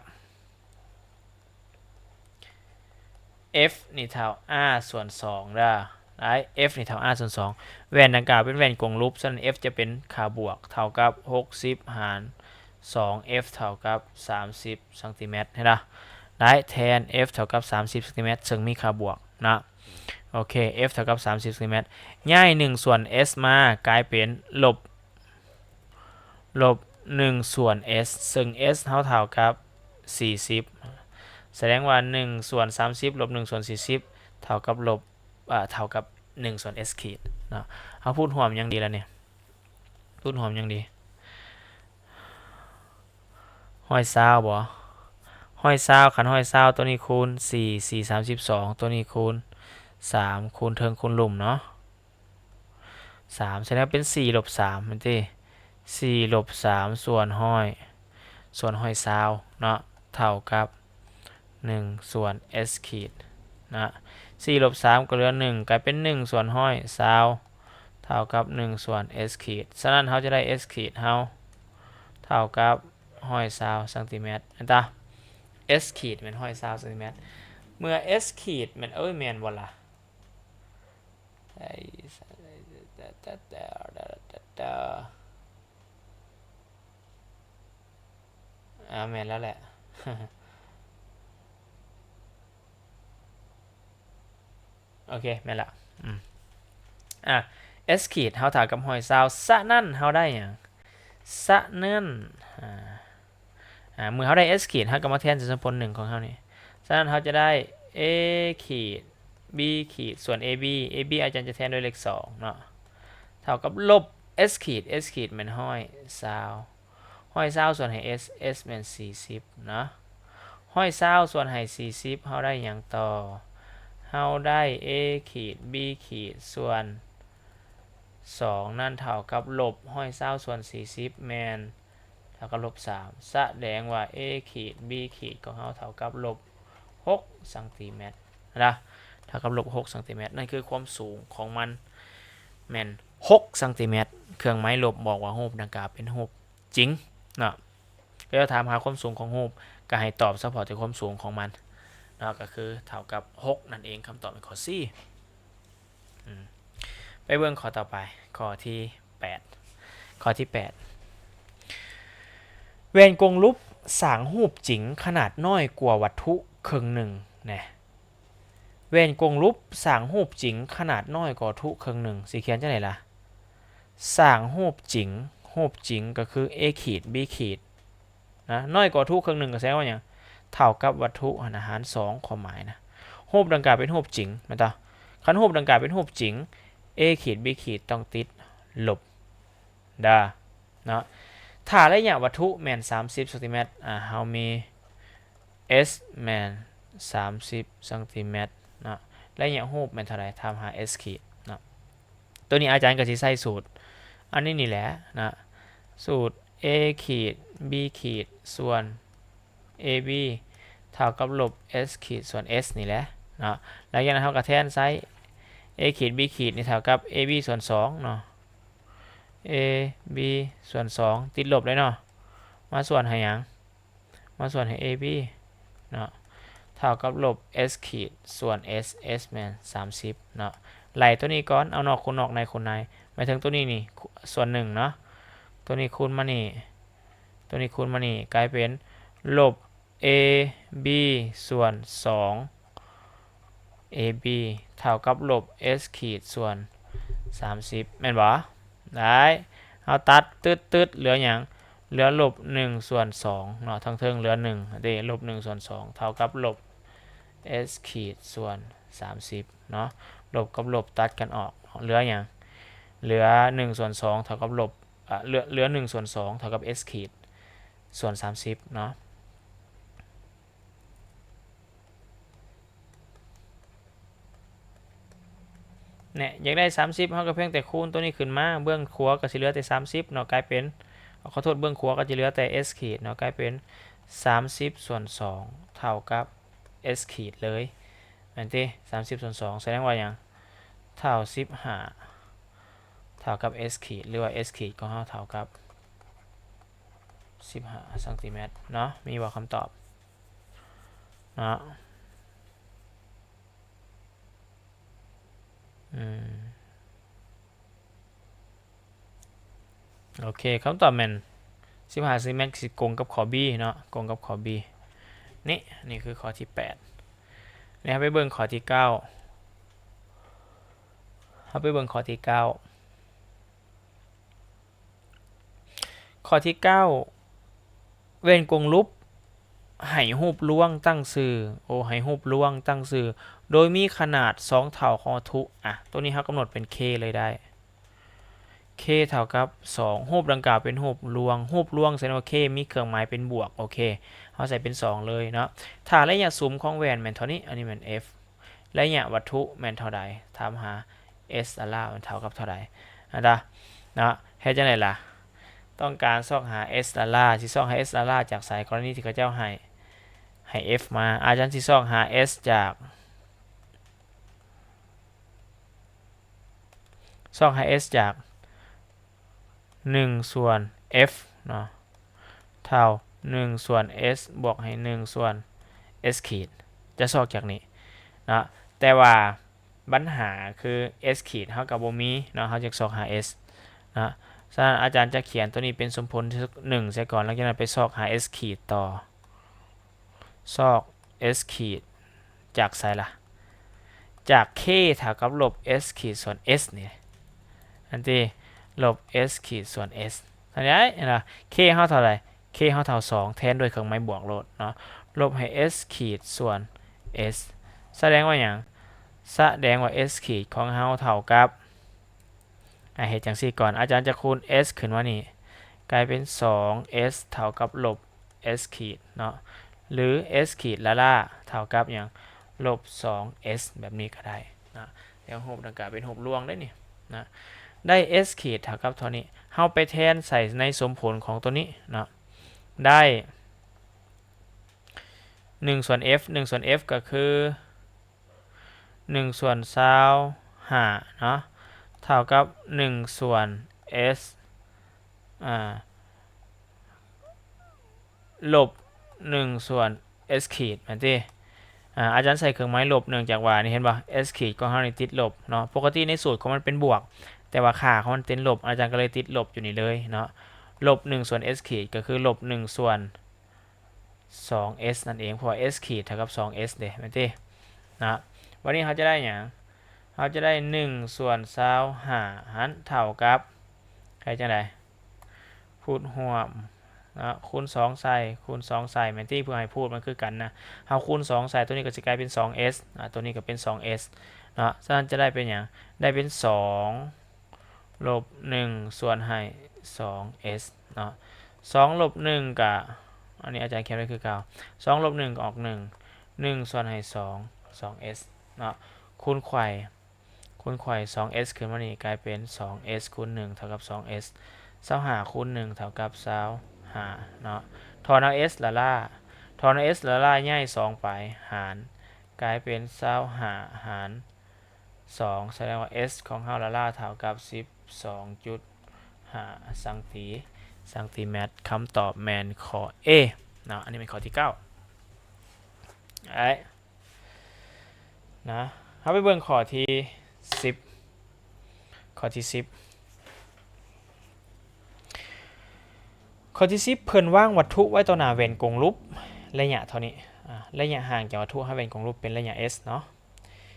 F นี่เท่า R ส่วน2ได้F นี่เท่า R ส่วน2แหวนดังกล่าวเป็นแหวนกงรูปฉะนั้น F จะเป็นค่าบวกเท่ากับ60หาร2 F เท่ากับ30เซนติเมตรเห็นป่ะได้แทน F เท่ากับ30เซนติเมตรซึ่งมีค่าบวกนะโอเค F เท่ากับ30เซนติเมตรย้าย1ส่วน S มากลายเป็นลบ1ส่วน S ซึ่ง S เท่ากับ40แสดงว่า1ส่วน30ลบ1ส่วน40เท่ากับ1ส่วน S ขีดเนาะเขาพูดหอมยังดีแล้วเนี่ยพูดหอมยังดีห้อยซาวบ่ห้อยซาวขันห้อยซาวตัวนี้คูณ4 32ตัวนี้คูณ3คูณเทิงคูณลุ่มเนาะ3แสดงเป็น4ลบ3มันที่4ลบ3ส่วนห้อยซาวเนาะเท่ากับ1ส่วน S ขีดนะ4ลบ3ก็เหลือ1กลายเป็น1ส่วนห้อยซาวเท่ากับ1ส่วน S ขีดฉะนั้นเราจะได้ S ขีดเท่ากับห้อยซาวเซนติเมตรนะจ๊ะ S ขีดเป็นห้อยซาวเซนติเมตรเมื่อ S ขีดมันแมนบ่ล่ะแมนแล้วแหละโอเคแม่นละS ขีดเท่ากับห้อยซาวซะนั่นเท่าได้อย่างซะนั่นเมื่อเขาได้ S ขีดเขาก็มาแทนสัญญาณผล1ของเขานี่ฉะนั้นเขาจะได้ A ขีด B ขีดส่วน AB อาจารย์จะแทนด้วยเลข2เนาะเท่ากับลบ S ขีดเป็นห้อยซาวส่วนให้ S เป็น40เนาะห้อยซาวส่วนให้40เขาได้อย่างต่อเราได้ A ขีด B ขีดส่วน2นั่นเท่ากับลบห้อยซาวส่วน40แมนเท่ากับลบ3แสดงว่า A ขีด B ขีดของเราเท่ากับลบ6เซนติเมตรนะเท่ากับลบ6เซนติเมตรนั่นคือความสูงของมันแมน6เซนติเมตรเครื่องไม้ลบบอกว่ารูปดังกล่าวเป็นรูปจริงนะก็จะถามหาความสูงของรูปก็ให้ตอบเฉพาะแต่ความสูงของมันนะก็คือเท่ากับ6นั่นเองคำตอบเป็นข้อ C ไปเบิ่งข้อต่อไปข้อที่8แหวนกงรูปสร้างรูปจริงขนาดน้อยกว่าวัตถุครึ่งหนึ่งนะแหวนกงรูปสร้างรูปจริงขนาดน้อยกว่าวัตถุครึ่งหนึ่งสิเขียนจังได๋ล่ะสร้างรูปจริงก็คือ A ขีด B ขีดนะน้อยกว่าวัตถุครึ่งหนึ่งก็แสดงว่าหยังเท่ากับวัตถุหาร2ความหมายนะ รูปดังกล่าวเป็นรูปจริงแม่นบ่คันรูปดังกล่าวเป็นรูปจริง a ขีด b ขีดต้องติดลบเนาะถ้าระยะวัตถุแม่น30ซนติเมตรเฮามี s แม่น30ซนติเมตรเนาะระยะรูปแม่นเท่าใดถามหา s ขีดเนาะตัวนี้อาจารย์ก็สิใส่สูตรอันนี้นี่แหละนะสูตร a ขีด b ขีดส่วน ab เท่ากับลบ s ขีดส่วน s นี่แหละเนาะแล้วจากนั้นเราก็แทนไซส์ a ขีด b ขีดนี่เท่ากับ ab ส่วน2เนาะ ab ส่วน2ติดลบเลยเนาะมาส่วนให้หยังมาส่วนให้ ab เนาะเท่ากับลบ s ขีดส่วน s s แม่น30เนาะไล่ตัวนี้ก่อนเอานอกคูณนอกในคูณในหมายถึงตัวนี้นี่ส่วน1เนาะตัวนี้คูณมานี่ตัวนี้คูณมานี่กลายเป็นลบ ab ส่วน2 ab เท่ากับลบ s ขีดส่วน30แม่นบ่ได้เอาตัดตึดเหลือหยังเหลือลบ1ส่วน2เนาะทั้งเทิงเหลือ1เด้ลบ1ส่วน2เท่ากับลบ s ขีดส่วน30เนาะลบกับลบตัดกันออกเหลือหยังเหลือ1ส่วน2เท่ากับลบเหลือ1ส่วน2เท่ากับ s ขีดส่วน30เนาะเนี่ยอยากได้30เฮาก็เพียงแต่คูณตัวนี้ขึ้นมาเบื้องขวาก็สิเหลือแต่30เนาะกลายเป็นขอโทษเบื้องขวาก็จะเหลือแต่ s ขีดเนาะกลายเป็น30ส่วน2เท่ากับ s ขีดเลยแม่นติ30ส่วน2แสดงว่าหยังเท่า15เท่ากับ s ขีดหรือว่า s ขีดของเฮาเท่ากับ15ซนเนาะมีบ่คำตอบเนาะโอเคคำตอบแม่น15ซนสิกงกับข้อ B เนาะกงกับข้อ B นี่คือข้อที่8นี่ครับไปเบิ่งข้อที่9ครับไปเบิ่งข้อที่9ข้อที่9เว้นกงลุบให้รูปร่วงตั้งชื่อให้รูปร่วงตั้งชื่อโดยมีขนาด2เท่าของวัตถุตัวนี้เฮากำหนดเป็น k เลยได้ k เท่ากับ2รูปดังกล่าวเป็นรูปร่วงแสดงว่า k มีเครื่องหมายเป็นบวกโอเคเฮาใส่เป็น2เลยเนาะถ้าระยะซุ้มของแหวนแม่นเท่านี้อันนี้แม่น f ระยะวัตถุแม่นเท่าใดถามหา s ดอลลาร์มันเท่ากับเท่าใดเนาะเฮ็ดจังได๋ล่ะต้องการซอกหา s ดอลลาร์สิซอกหา s ดอลลาร์จากสายกรณีที่เขาเจ้าให้ f มาอาจารย์สิซอกหา s จากซอกหา s จาก1ส่วน f เนาะเท่า1ส่วน s บวกให้1ส่วน s ขีดจะซอกจากนี้นะแต่ว่าปัญหาคือ s ขีดเท่ากับบ่มีเนาะเฮาจะซอกหา s นะฉะนั้นอาจารย์จะเขียนตัวนี้เป็นสมผล1เสียก่อนแล้วจากนั้นไปซอกหา s ขีดต่อซอก s ขีดจากไสล่ะจาก k เท่ากับลบ s ขีดส่วน s นี่อันที่ลบ s ขีดส่วน s เท่านี้นะ k เท่าเท่าไหร่ k เท่า2แทนด้วยเครื่องหมายบวกลบเนาะลบให้ s ขีดส่วน s แสดงว่าอย่างแสดงว่า s ขีดของเฮาเท่ากับเหตุจังซี่ก่อนอาจารย์จะคูณ s ขึ้นว่านี่กลายเป็น 2s เท่ากับลบ s ขีดเนาะหรือ s ขีดล่าเท่ากับอย่างลบ 2s แบบนี้ก็ได้นะแล้วรูปดังกล่าวเป็นรูปร่วงได้นี่นะได้ s ขีดเท่ากับเท่านี้เฮาไปแทนใส่ในสมผลของตัวนี้นะได้1ส่วน f 1ส่วน f ก็คือ1ส่วน25เนาะเท่ากับ1ส่วน s ลบ1ส่วน s ขีดแม่นติอาจารย์ใส่เครื่องหมายลบเนื่องจากว่านี่เห็นป่ะ s ขีดของเฮานี่ติดลบเนาะปกติในสูตรของมันเป็นบวกแต่ว่าค่าของมันเป็นลบอาจารย์ก็เลยติดลบอยู่นี่เลยเนาะลบ1ส่วน s ขีดก็คือลบ1ส่วน 2s นั่นเองเพราะว่า s ขีดเท่ากับ 2s เด้แม่นตินะวันนี้เขาจะได้หยังเขาจะได้1ส่วน25หันเท่ากับใครจังได๋พูดร่วม นะคูณ2ใส่คูณ2ใส่แมนที่เพื่อให้พูดมันคือกันนะเฮาคูณ2ใส่ตัวนี้ก็จะกลายเป็น 2s ตัวนี้ก็เป็น 2s เนาะฉะนั้นจะได้เป็นอย่างได้เป็น2ลบ1ส่วนให้ 2s เนาะ2ลบ1กับอันนี้อาจารย์เขียนไว้คือเก่า2ลบ1ก็ออก1ส่วนให้2 2s เนาะคูณไขว่ 2s ขึ้นมานี่กลายเป็น 2s คูณ1เท่ากับ 2s 25คูณ1เท่ากับ25เนาะถอนเอา s ละล่าถอนเอา s ละล่าย่าย2ไปหารกลายเป็น25หาร2แสดงว่า s ของเฮาละล่าเท่ากับ 12.5 สังติเมตรคำตอบแมนข้อ A เนาะอันนี้เป็นข้อที่9นะเฮาไปเบิ่งข้อที่10ข้อที่10เพิ่นวางวัตถุไว้ต่อหน้าแหวนกงรูประยะเท่านี้ระยะห่างจากวัตถุให้แหวนกงรูเป็นระยะ s เนาะ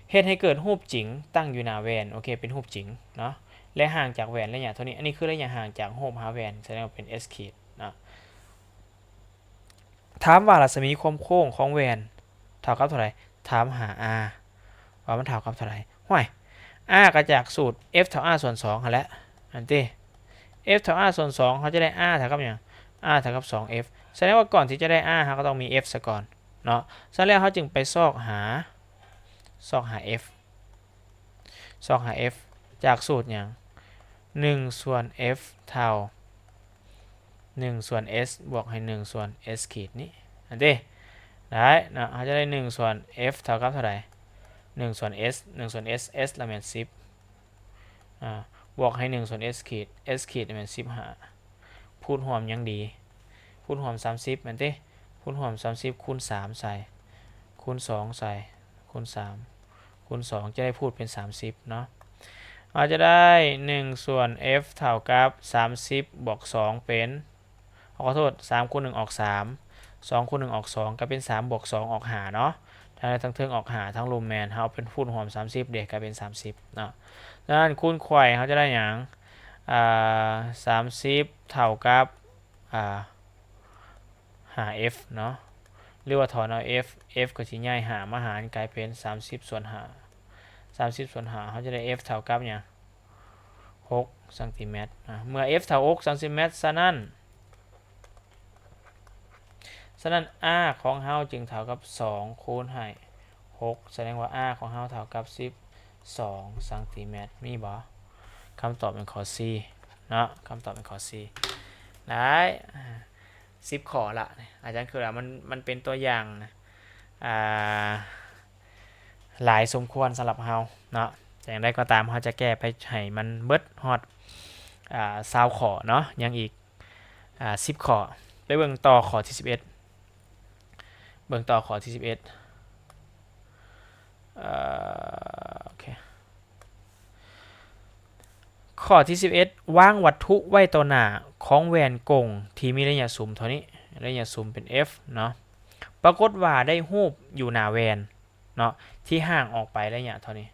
เฮ็ดให้เกิดรูปจริงตั้งอยู่หน้าแหวนโอเคเป็นรูปจริงเนาะและห่างจากแหวนระยะเท่านี้อันนี้คือระยะห่างจากรูปหาแหวนแสดงว่าเป็น s ขีดนะถามว่ารัศมีความโค้งของแหวนเท่ากับเท่าไหร่ถามหา r ว่ามันเท่ากับเท่าไหร่ห้วย r ก็จากสูตร f เท่า r ส่วน2หั่นแหละอันที่ f เท่า r ส่วน2เขาจะได้ r เท่ากับอย่าง r เท่ากับ 2f แสดงว่าก่อนที่จะได้ r เขาก็ต้องมี f ซะก่อนเนาะฉะนั้นแล้วเขาจึงไปซอกหา f จากสูตรอย่าง1ส่วน f เท่า1ส่วน s บวกให้1ส่วน s ขีดนี้อันนี้ได้นะเขาจะได้1ส่วน f เท่ากับเท่าไหร่1ส่วน s 1ส่วน s ละแม่น10บวกให้1ส่วน s ขีด s ขีดละแม่น15พูดรวมยังดีพูดรวม30แม่นติพูดรวม30คูณ3ใส่คูณ2ใส่คูณ3คูณ2จะได้พูดเป็น30เนาะอาจจะได้1ส่วน f เท่ากับ30บวก2เป็นขอโทษ3คูณ1ออก3 2คูณ1ออก2ก็เป็น3บวก2ออก5เนาะทั้งเทิงออก5ทั้งรวมแมนเขาเป็นพูดรวม30เด็กก็เป็น30เนาะดังนั้นคูณไขว่เขาจะได้อย่าง30เท่ากับหา f เนาะหรือว่าถอนเอา f ก็สิย่ายหามาหารกลายเป็น30ส่วน5เขาจะได้ f เท่ากับอย่าง6ซนติเมตรเมื่อ f เท่า6ซนติเมตรฉะนั้น r ของเฮาจึงเท่ากับ2คูณให้6แสดงว่า r ของเฮาเท่ากับ12ซนติเมตรมีบ่คำตอบเป็นข้อ C เนาะคำตอบเป็นข้อ C ได้10ข้อละอาจารย์คือมันเป็นตัวอย่างหลายสมควรสำหรับเฮาเนาะอย่างไรก็ตามเฮาจะแก้ไปให้มันเบิดฮอด20ข้อเนาะยังอีก10ข้อไปเบิ่งต่อข้อที่11เบิ่งต่อข้อที่11โอเคข้อที่11วางวัตถุไว้ต่อหน้าของแหวนกงที่มีระยะสุ่มเท่านี้ระยะสุ่มเป็น f เนาะปรากฏว่าได้รูปอยู่หน้าแหวนเนาะที่ห่างออกไประยะเท่านี้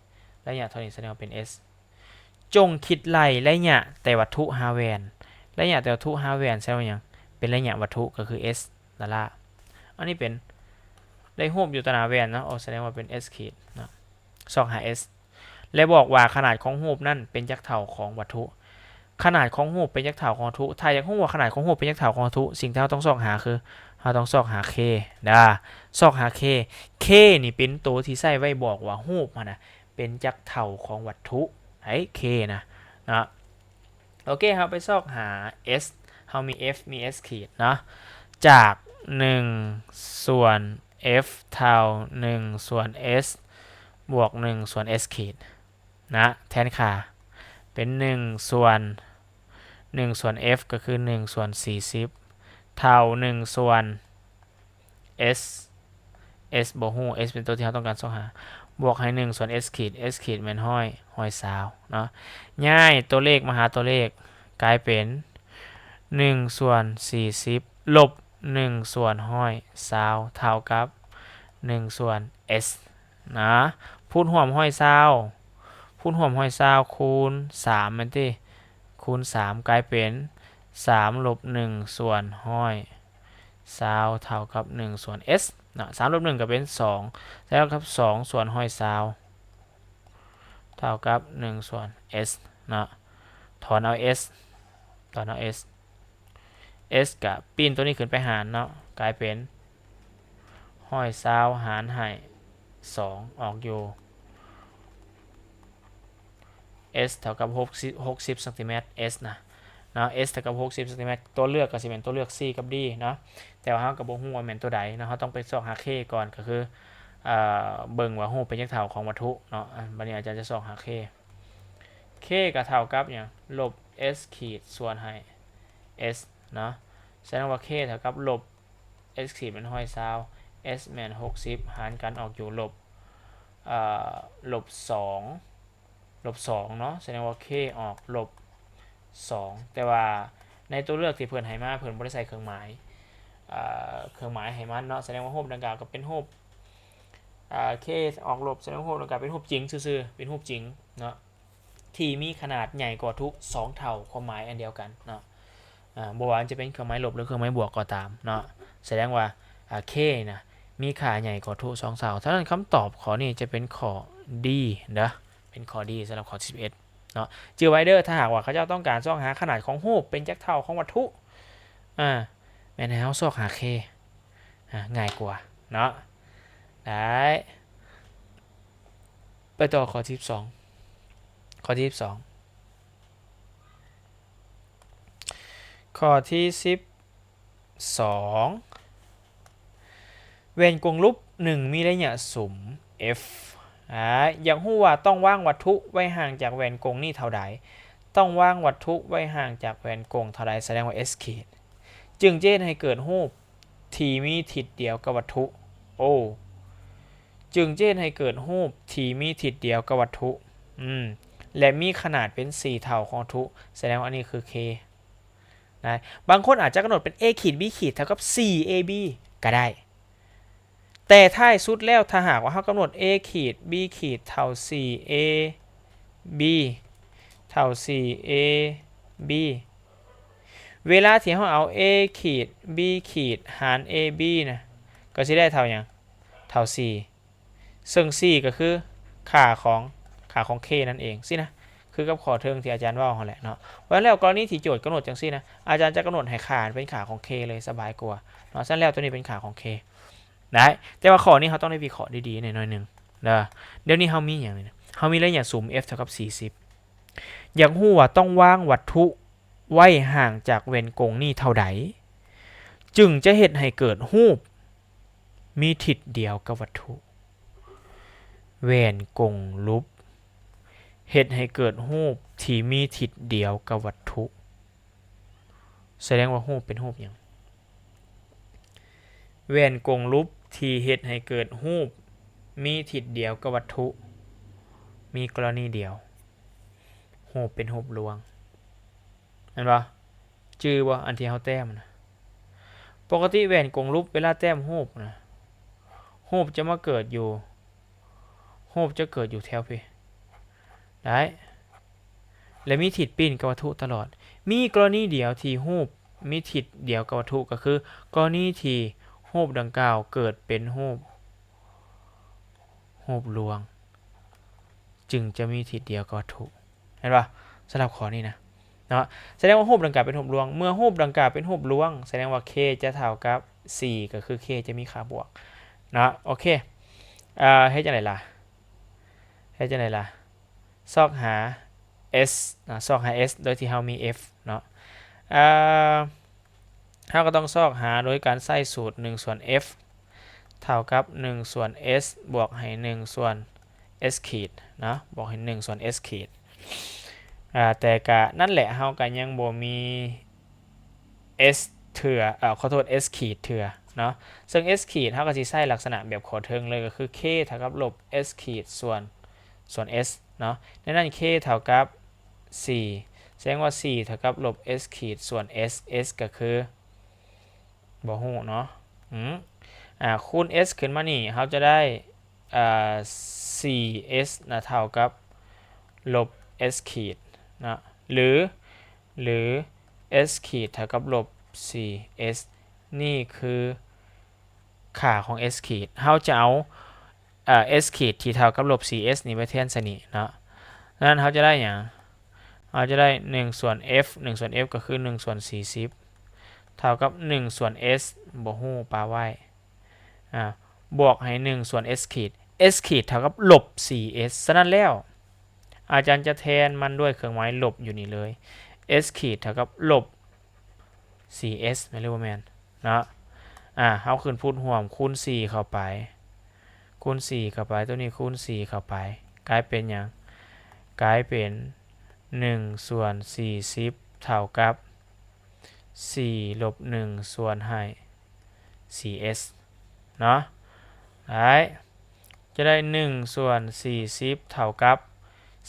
แสดงว่าเป็น s จงคิดไล่ระยะแต่วัตถุหาแหวนระยะแต่วัตถุหาแหวนแสดงว่าอย่างเป็นระยะวัตถุก็คือ s ละล่าอันนี้เป็นได้รูปอยู่ต่อหน้าแหวนเนาะแสดงว่าเป็น s ขีดเนาะซอกหา s และบอกว่าขนาดของรูปนั่นเป็นยักษ์เท่าของวัตถุขนาดของรูปเป็นยักษ์เท่าของวัตถุถ้าอยากรู้ว่าขนาดของรูปเป็นยักษ์เท่าของวัตถุสิ่งที่เราต้องซอกหาคือเราต้องซอกหา k ซอกหา k นี่เป็นตัวที่ใช้ไว้บอกว่ารูปมันนะเป็นยักษ์เท่าของวัตถุไอ้ k นะโอเคครับไปซอกหา s เรามี f มี s ขีดนะจาก1ส่วน f เท่า1ส่วน s บวก1ส่วน s ขีดนะแทนค่าเป็น1ส่วน f ก็คือ1ส่วน40เท่า1ส่วน s บวกหู s เป็นตัวที่เราต้องการซอกหาบวกให้1ส่วน s ขีดเป็นห้อยซาวเนาะง่ายตัวเลขมาหาตัวเลขกลายเป็น1ส่วน40ลบ1ส่วนห้อยซาวเท่ากับ1ส่วน s นะพูดห่วมห้อยซาวคูณ3มันติคูณ3กลายเป็น 3 ลบ 1 ส่วนห้อย20เท่ากับ1ส่วน s นะ3ลบ 1ก็เป็น2แล้วครับ2ส่วนห้อย20เท่ากับ1ส่วน s นะถอนเอา s ถอนเอา s กับปีนตัวนี้ขึ้นไปหารเนาะกลายเป็นห้อย20หารให้2ออกอยู่ s เท่ากับ60ซนติเมตร s นะเนาะ s เท่ากับ60ซนติเมตรตัวเลือกก็สิเป็นตัวเลือก c กับ d เนาะแต่ว่าเฮาก็บ่ฮู้ว่าแม่นตัวใดเนาะเฮาต้องไปซอกหา k ก่อนก็คือเบิ่งว่ารูปเป็นจักเท่าของวัตถุเนาะบัดนี้อาจารย์จะซอกหา k k ก็เท่ากับหยังลบ s ขีดส่วนให้ s เนาะแสดงว่า k เท่ากับลบ s ขีดเป็นห้อย20 s แม่น60หารกันออกอยู่ลบ2เนาะแสดงว่า k ออกลบ2แต่ว่าในตัวเลือกที่เพิ่นให้มาเพิ่นบ่ได้ใส่เครื่องหมายให้มันเนาะแสดงว่ารูปดังกล่าวก็เป็นรูปk ออกลบแสดงว่ารูปดังกล่าวเป็นรูปจริงซื่อๆเป็นรูปจริงเนาะที่มีขนาดใหญ่กว่าทุก2เท่าความหมายอันเดียวกันเนาะบ่ว่าจะเป็นเครื่องหมายลบหรือเครื่องหมายบวกก็ตามเนาะแสดงว่าk นะมีค่าใหญ่กว่าทุก2เท่าฉะนั้นคำตอบข้อนี้จะเป็นข้อ D นะเป็นข้อ D สำหรับข้อ11เนาะจือไว้เด้อถ้าหากว่าเขาเจ้าต้องการซอกหาขนาดของรูปเป็นจักเท่าของวัตถุแม่นให้เฮาซอกหา k ง่ายกว่าเนาะได้ไปต่อข้อที่12ข้อที่12ข้อที่12เวนกงรูป1มีระยะสุม f อยากรู้ว่าต้องวางวัตถุไว้ห่างจากแหวนกงนี่เท่าใดต้องวางวัตถุไว้ห่างจากแหวนกงเท่าใดแสดงว่า s ขีดจึงจะให้เกิดรูปที่มีทิศเดียวกับวัตถุจึงจะให้เกิดรูปที่มีทิศเดียวกับวัตถุและมีขนาดเป็น4เท่าของวัตถุแสดงว่าอันนี้คือ k นะบางคนอาจจะกำหนดเป็น a ขีด b ขีดเท่ากับ 4ab ก็ได้แต่ท้ายสุดแล้วถ้าหากว่าเรากำหนด a ขีด b ขีดเท่า 4ab เท่า 4ab เวลาที่เราเอา a ขีด b ขีดหาร ab นะก็จะได้เท่าอย่างเท่า4ซึ่ง4ก็คือค่าของ k นั่นเองสินะคือกับข้อเทิงที่อาจารย์ว่าแหละเนาะเพราะฉะนั้นแล้วกรณีที่โจทย์กำหนดจังซี่นะอาจารย์จะกำหนดให้ค่าเป็นค่าของ k เลยสบายกว่าเนาะฉะนั้นแล้วตัวนี้เป็นค่าของ k ได้แต่ว่าข้อนี้เขาต้องได้วิเคราะห์ดีๆหน่อยนึงนะเดี๋ยวนี้เขามีอย่างนี้เขามีระยะสุม f เท่ากับ40อยากรู้ว่าต้องวางวัตถุไว้ห่างจากเวนกงนี่เท่าใดจึงจะเฮ็ดให้เกิดรูปมีทิศเดียวกับวัตถุแหวนกงรูปเฮ็ดให้เกิดรูปที่มีทิศเดียวกับวัตถุแสดงว่ารูปเป็นรูปหยังแหวนกงรูปที่เฮ็ดให้เกิดรูปมีทิศเดียวกับวัตถุมีกรณีเดียวรูปเป็นรูปลวงเห็นป่ะจื่อบ่อันที่เฮาแต้มนะปกติแหวนกงรูปเวลาแต้มรูปนะรูปจะมาเกิดอยู่รูปจะเกิดอยู่แถวพี่ได้และมีทิศปีนกับวัตถุตลอดมีกรณีเดียวที่รูปมีทิศเดียวกับวัตถุก็คือกรณีที่รูปดังกล่าวเกิดเป็นรูปลวงจึงจะมีทิศเดียวกับวัตถุเห็นป่ะสำหรับข้อนี้นะเนาะแสดงว่ารูปดังกล่าวเป็นรูปลวงเมื่อรูปดังกล่าวเป็นรูปลวงแสดงว่า k จะเท่ากับ4ก็คือ k จะมีค่าบวกนะโอเคให้จังได๋ล่ะซอกหา s นะซอกหา s โดยที่เรามี f เนาะเราก็ต้องซอกหาโดยการใส่สูตร1ส่วน f เท่ากับ1ส่วน s บวกให้1ส่วน s ขีดนะบวกให้1ส่วน s ขีดแต่ก็นั่นแหละเราก็ยังบ่มี s เถื่อขอโทษ s ขีดเถื่อเนาะซึ่ง s ขีดเราก็สิใช้ลักษณะแบบขอเทิงเลยก็คือ k เท่ากับลบ s ขีดส่วน s เนาะดังนั้น k เท่ากับ4แสดงว่า4เท่ากับลบ s ขีดส่วน s ก็คือบ่ฮู้เนาะคูณ s ขึ้นมานี่เราจะได้4s นะเท่ากับลบ s ขีดนะหรือ s ขีดเท่ากับลบ 4s นี่คือค่าของ s ขีดเราจะเอาs ขีดที่เท่ากับลบ 4s นี่ไปแทนซะนี่เนาะนั้นเราจะได้อย่างเราจะได้1ส่วน f 1ส่วน f ก็คือ1ส่วน40เท่ากับ1ส่วน s บ่ฮู้ปาไว้บวกให้1ส่วน s ขีด s ขีดเท่ากับลบ 4s ฉะนั้นแล้วอาจารย์จะแทนมันด้วยเครื่องหมายลบอยู่นี่เลย s ขีดเท่ากับลบ 4s ไม่รู้ว่าแมนเนาะเอาขึ้นพูดห่วมคูณ4เข้าไปคูณ4เข้าไปตัวนี้คูณ4เข้าไปกลายเป็นอย่างกลายเป็น1ส่วน40เท่ากับ4ลบ1ส่วนให้ 4s เนาะได้จะได้1ส่วน40เท่ากับ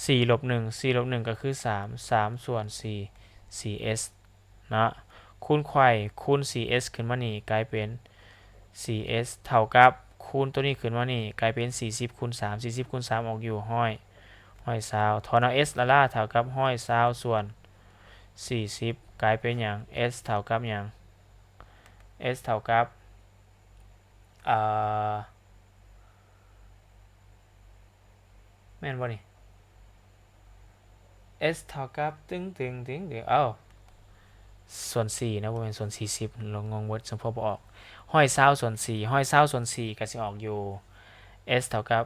4ลบ1 4ลบ1ก็คือ3 3ส่วน4 4s เนาะคูณไข่คูณ 4s ขึ้นมานี่กลายเป็น 4s เท่ากับคูณตัวนี้ขึ้นมานี่กลายเป็น40คูณ3 40คูณ3ออกอยู่ห้อย20ถอนเอา s ละล่าเท่ากับห้อย20ส่วน40กลายเป็นอย่าง s เท่ากับอย่าง s เท่ากับแม่นบ่นี่ s เท่ากับตึงส่วน4นะบ่แม่นส่วน40ลองงงเบิดสมพอบ่ออกห้อย20ส่วน4ห้อย20ส่วน4ก็สิออกอยู่ s เท่ากับ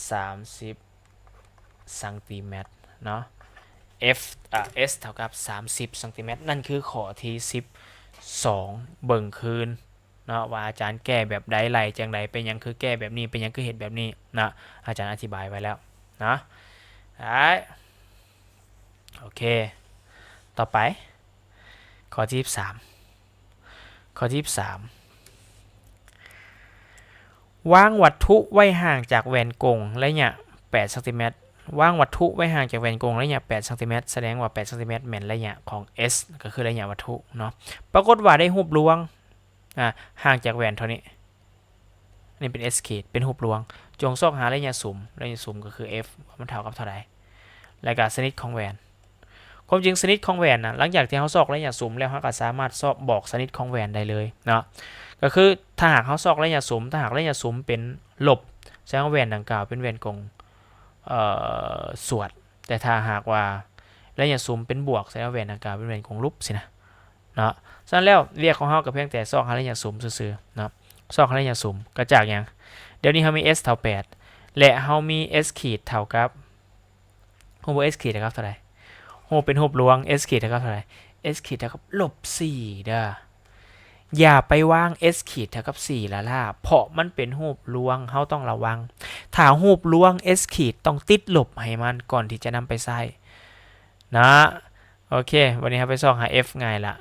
30ซนเมตรเนาะ f s เท่ากับ30ซนเมตรนั่นคือข้อที่12เบิ่งคืนเนาะว่าอาจารย์แก้แบบใดไหลจังไดเป็นยังคือแก้แบบนี้เป็นยังคือเห็นแบบนี้นะอาจารย์อธิบายไว้แล้วนะได้โอเคต่อไปข้อที่23ข้อที่23วางวัตถุไว้ห่างจากแหวนกงระยะ8ซนเมตรวางวัตถุไว้ห่างจากแหวนกงระยะ8ซนเมตรแสดงว่า8ซนเมตรแม่นระยะของ s ก็คือระยะวัตถุเนาะปรากฏว่าได้รูปลวงห่างจากแหวนเท่านี้นี่เป็น s ขีดเป็นรูปลวงจงซอกหาระยะสุ่มก็คือ f มันเท่ากับเท่าไหร่และก็ชนิดของแหวนความจริงชนิดของแหวนนะหลังจากที่เขาซอกระยะสุ่มแล้วเขาก็สามารถซอกบอกชนิดของแหวนได้เลยเนาะก็คือถ้าหากเขาซอกระยะสุ่มถ้าหากระยะสุ่มเป็นลบแสดงว่าแหวนดังกล่าวเป็นแหวนกงสวดแต่ถ้าหากว่าระยะสุ่มเป็นบวกแสดงว่าแหวนดังกล่าวเป็นแหวนกงลบสินะเนาะฉะนั้นแล้วเรียกของเขากับเพียงแต่ซอกหาระยะสุ่มซื่อๆเนาะซอกหาระยะสุ่มก็จากอย่างเดี๋ยวนี้เขามี s เท่า8และเขามี s ขีดเท่ากับโฮโบ s ขีดเท่ากับเท่าไหร่โฮเป็นรูปลวง s ขีดเท่ากับเท่าไหร่ s ขีดเท่ากับลบ4เด้ออย่าไปวาง s ขีดเท่ากับ4ละล่ะเพราะมันเป็นรูปลวงเขาต้องระวังถ้ารูปลวง s ขีดต้องติดลบให้มันก่อนที่จะนำไปใส่นะโอเควันนี้เราไปส่องหา f ไงล่ะ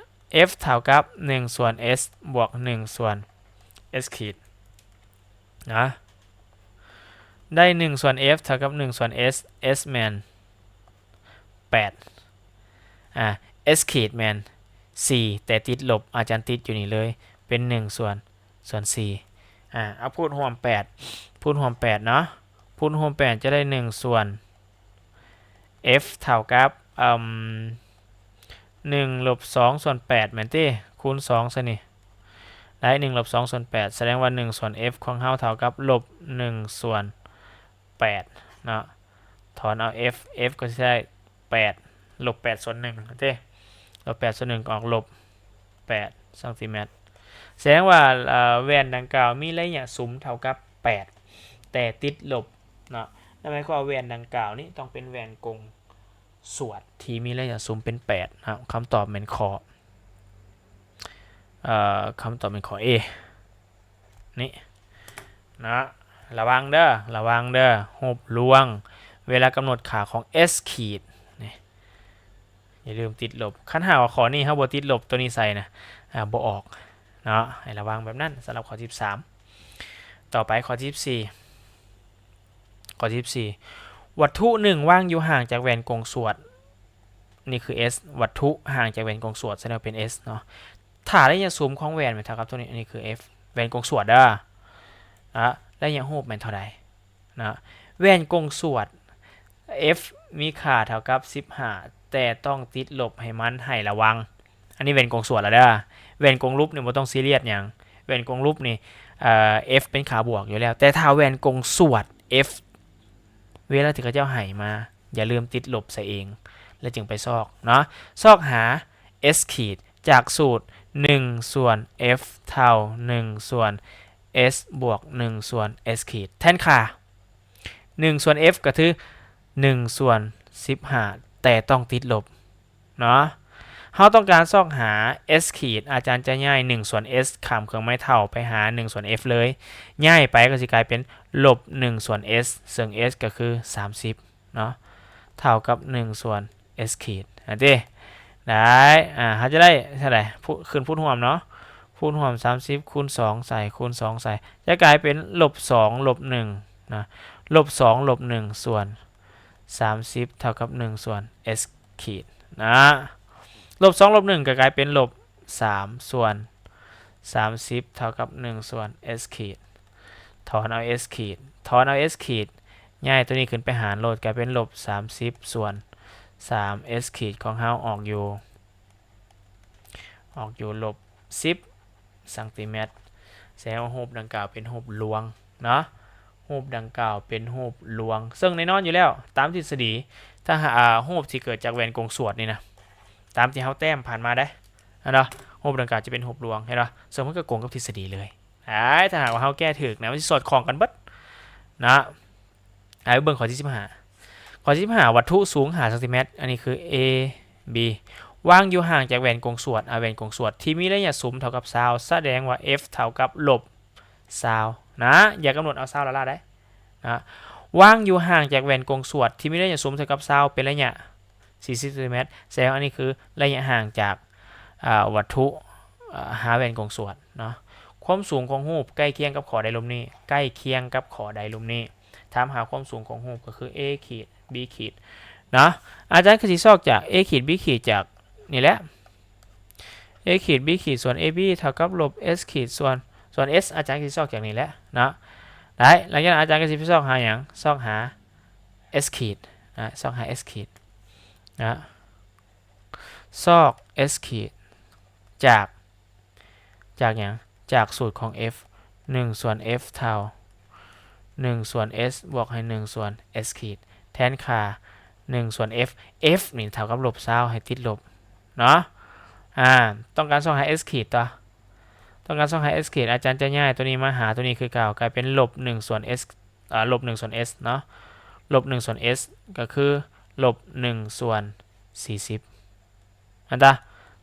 f เท่ากับ1ส่วน s บวก1ส่วน s ขีดนะได้1ส่วน f เท่ากับ1ส่วน s s แมน8s ขีดแมน4แต่ติดลบอาจารย์ติดอยู่นี่เลยเป็น1ส่วน4เอาพูดรวม8พูดรวม8เนาะพูดรวม8จะได้1ส่วน f เท่ากับ1ลบ2ส่วน8แม่นติคูณ2ซะนี่ได้1ลบ2ส่วน8แสดงว่า1ส่วน f ของเฮาเท่ากับลบ1ส่วน8เนาะถอนเอา f ก็จะได้8ลบ8ส่วน1เด้ลบ8ส่วน1ออกลบ8ซนเมตรแสดงว่าแหวนดังกล่าวมีระยะสุ่มเท่ากับ8แต่ติดลบเนาะนั่นหมายความว่าแหวนดังกล่าวนี้ต้องเป็นแหวนกงสวดที่มีระยะสุ่มเป็น8นะครับคำตอบเป็นข้อคำตอบเป็นข้อ A นี่นะระวังเด้อหูบลวงเวลากำหนดค่าของ s ขีดอย่าลืมติดลบขั้นหาว่าข้อนี้ครับบ่ติดลบตัวนี้ใส่นะบ่ออกเนาะให้ระวังแบบนั้นสำหรับข้อ13ต่อไปข้อ14วัตถุหนึ่งว่างอยู่ห่างจากแหวนกงสวดนี่คือ s วัตถุห่างจากแหวนกงสวดแสดงเป็น s เนาะถ้าระยะซูมของแหวนเป็นเท่ากับตัวนี้อันนี้คือ f แหวนกงสวดเด้อระยะหูบเป็นเท่าใดนะแหวนกงสวด f มีค่าเท่ากับ15แต่ต้องติดลบให้มันให้ระวัง นนี้เวนกงส่วนแล้วเด้อเวนกงรูปเนี่ยบ่ต้องซีเรียสอย่างเวนกงรูปนี่f เป็นขาบวกอยู่แล้วแต่ถ้าเวนกงส่วน f เวลาที่เขาเจ้าให้มาอย่าลืมติดลบใส่เองแล้วจึงไปซอกเนาะซอกหา s ขีดจากสูตร1ส่วน f เท่า1ส่วน s บวก1ส่วน s ขีดแทนค่า1ส่วน f ก็คือ1ส่วน15แต่ต้องติดลบเนาะเราต้องการซอกหา s ขีดอาจารย์จะง่าย1ส่วน s ข้ามเครื่องไม้เท่าไปหา1ส่วน f เลยง่ายไปก็จะกลายเป็นลบ1ส่วน s ซึ่ง s ก็คือ30เนาะเท่ากับ1ส่วน s ขีดอันนี้ได้เขาจะได้เท่าไหร่ขึ้นพูดรวมเนาะพูดรวม30คูณ2ใส่คูณ2ใส่จะกลายเป็นลบ2ลบ1นะลบ2ลบ1ส่วน30เท่ากับ1ส่วน s ขีดนะลบ2ลบ1ก็กลายเป็นลบ3ส่วน30เท่ากับ1ส่วน s ขีดถอนเอา s ขีดถอนเอา s ขีดง่ายตัวนี้ขึ้นไปหารโลดกลายเป็นลบ30ส่วน3 s ขีดของเฮาออกอยู่ลบ10เซนติเมตรแสดงว่ารูปดังกล่าวเป็นรูปลวงเนาะรูปดังกล่าวเป็นรูปลวงซึ่งแน่นอนอยู่แล้วตามทฤษฎีถ้ารูปที่เกิดจากแหวนกงสวดนี่นะตามที่เฮาแต้มผ่านมาได้เนาะรูปดังกล่าวจะเป็นรูปลวงเห็นป่ะซึ่งมันก็โกงกับทฤษฎีเลยถ้าหากว่าเฮาแก้ถูกนะมันสิสอดคล้องกันเบิดนะเบิ่งข้อที่15ข้อที่15วัตถุสูง5เซนติเมตรอันนี้คือ A B วางอยู่ห่างจากแหวนกงสวดแหวนกงสวดที่มีระยะซุ้มเท่ากับ20แสดงว่า f เท่ากับลบ20นะอย่ากำหนดเอา20ละได้นะวางอยู่ห่างจากแหวนกงสวดที่มีระยะซุ้มเท่ากับ20เป็นระยะ40เซนติเมตรแสดงว่าอันนี้คือระยะห่างจากวัตถุหาแหวนกงสวดเนาะความสูงของรูปใกล้เคียงกับขอไดลมนี้ใกล้เคียงกับขอไดลมนี้ถามหาความสูงของรูปก็คือ a ขีด b ขีดนะอาจารย์คือสิซอกจาก a ขีด b ขีดจากนี่แหละ a ขีด b ขีดส่วน ab เท่ากับลบ s ขีดส่วน s อาจารย์คือซอกจากนี้แหละนะได้หลังจากนั้นอาจารย์ก็สิไปซอกหาอย่างซอกหา s ขีดนะซอกหา s ขีดนะซอก s ขีดจากอย่างจากสูตรของ f 1ส่วน f เท่า1ส่วน s บวกให้1ส่วน s ขีดแทนค่า1ส่วน f นี่เท่ากับลบ20ให้ติดลบเนาะต้องการส่องหา s ขีดต่อต้องการส่องหา s ขีดอาจารย์จะง่ายตัวนี้มาหาตัวนี้คือเก่ากลายเป็นลบ1ส่วน s ลบ1ส่วน s เนาะลบ1ส่วน s ก็คือลบ1ส่วน40อันตา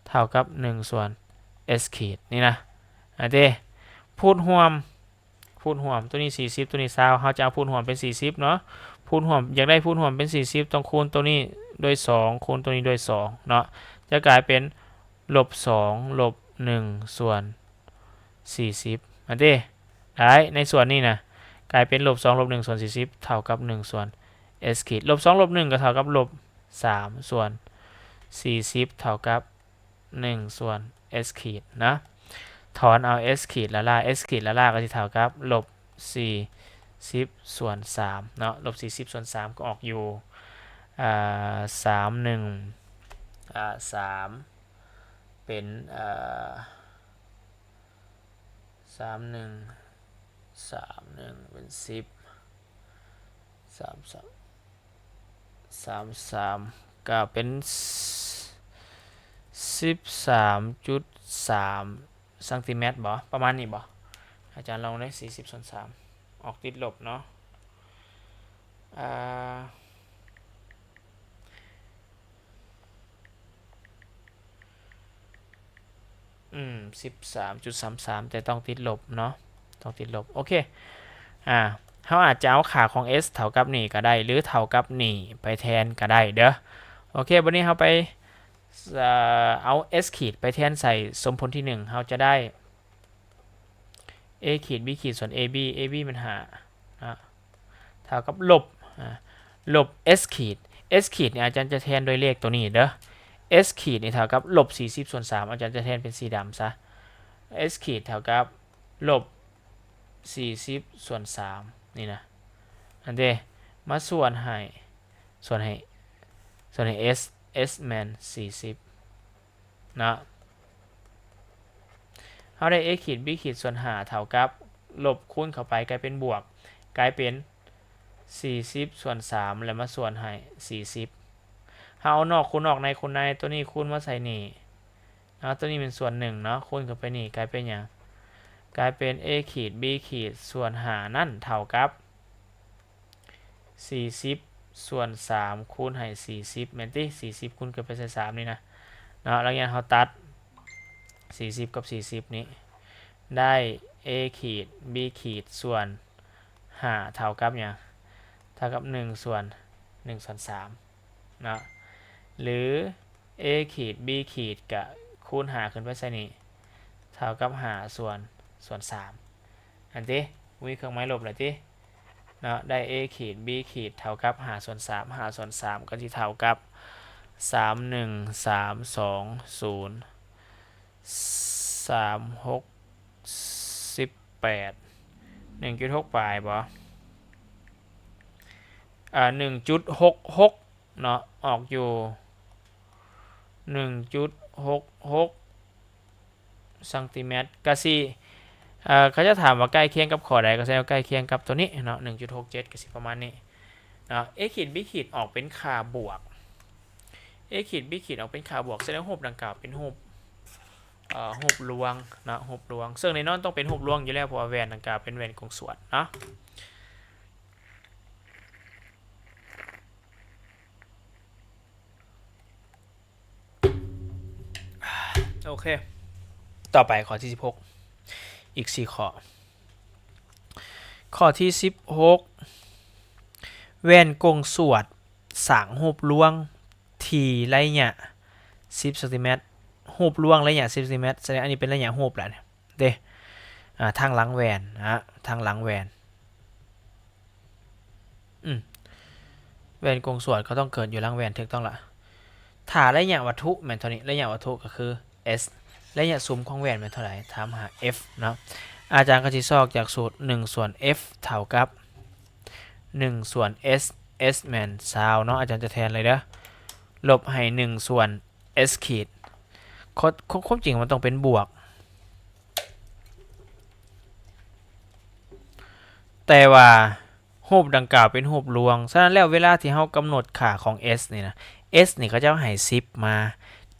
เท่ากับ1ส่วน s ขีดนี่นะอันเด้พูดรวมตัวนี้40ตัวนี้20เขาจะเอาพูดรวมเป็น40เนาะพูดรวมอยากได้พูดรวมเป็น40ต้องคูณตัวนี้ด้วย2คูณตัวนี้ด้วย2เนาะจะกลายเป็นลบ2ลบ1ส่วน40อันเด้ได้ในส่วนนี้นะกลายเป็นลบ2ลบ1ส่วน40เท่ากับ1ส่วน s ขีดลบ2ลบ1ก็เท่ากับลบ3ส่วน40เท่ากับ1ส่วน s ขีดนะถอนเอา s ขีดละล่า s ขีดละล่าก็จะเท่ากับลบ40ส่วน3เนาะลบ40ส่วน3ก็ออกอยู่3เป็น31เป็น10 33ก็เป็น13.3เซนติเมตรบ่ประมาณนี้บ่อาจารย์ลองได้40ส่วน3ออกติดลบเนาะ13.33แต่ต้องติดลบเนาะต้องติดลบโอเคเขาอาจจะเอาค่าของ s เท่ากับนี่ก็ได้หรือเท่ากับนี่ไปแทนก็ได้เด้อโอเควันนี้เขาไปเอา s ขีดไปแทนใส่สมผลที่1เขาจะได้ a ขีด b ขีดส่วน ab มันหาเท่ากับลบ s ขีด s ขีดเนี่ยอาจารย์จะแทนโดยเลขตัวนี้เด้อ s ขีดนี่เท่ากับลบ40ส่วน3อาจารย์จะแทนเป็นสีดำซะ s ขีดเท่ากับลบ40ส่วน3นี่นะอันเดมาส่วนให้s s แมน40นะ เขาได้ a ขีด b ขีดส่วนหาเท่ากับลบคูณเข้าไปกลายเป็นบวกกลายเป็น40ส่วน3แล้วมาส่วนให้40เอานอกคูณออกในคูณในตัวนี้คูณมาใส่นี่ตัวนี้เป็นส่วน1เนาะคูณเข้าไปนี่กลายเป็นอย่างกลายเป็น a ขีด b ขีดส่วนหานั่นเท่ากับ40ส่วน3คูณให้40แม่นติ40คูณกันไปใส่3นี่นะแล้วอย่างเขาตัด40กับ40นี้ได้ a ขีด b ขีดส่วน5เท่ากับอย่างเท่ากับ1ส่วน1ส่วน3นะหรือ a ขีด b ขีดกับคูณ5ขึ้นไปใส่นี่เท่ากับ5ส่วน3อันที่มีเครื่องหมายลบเลยที่ได้ a ขีด b ขีดเท่ากับ5ส่วน3 5ส่วน3ก็จะเท่ากับ31320 3618 1.6 ปลายบ่1.66 เนาะออกอยู่ 1.66 ซนติเมตรก็สิเขาจะถามว่าใกล้เคียงกับข้อใดก็แสดงว่าใกล้เคียงกับตัวนี้เนาะ 1.67 ก็สิประมาณนี้เนาะ a ขีด b ขีดออกเป็นค่าบวก a ขีด b ขีดออกเป็นค่าบวกแสดงรูปดังกล่าวเป็นรูปลวงนะรูปลวงซึ่งในนอนต้องเป็นรูปลวงอยู่แล้วเพราะว่าแหวนดังกล่าวเป็นแหวนกงสวดเนาะโอเคต่อไปข้อที่16อีก4ข้อที่16แหวนกงสวดสร้างรูปลวงที่ระยะ10 ซนติเมตรรูประยะ10 ซนติเมตรแสดงอันนี้เป็นระยะรูปแหละเด้ทางหลังแหวนทางหลังแหวนแหวนกงสวดเขาต้องเกิดอยู่หลังแหวนถูกต้องละถ้าระยะวัตถุแม่นเท่านี้ระยะวัตถุก็คือ s ระยะซุ้มของแหวนเป็นเท่าไหร่ถามหา f เนาะอาจารย์ก็จะซอกจากสูตร1ส่วน f เท่ากับ1ส่วน s แม่นซาวเนาะอาจารย์จะแทนเลยเด้อลบให้1ส่วน s ขีดความจริงมันต้องเป็นบวกแต่ว่ารูปดังกล่าวเป็นรูปลวงฉะนั้นแล้วเวลาที่เรากำหนดค่าของ s นี่นะ s นี่เขาจะให้10มา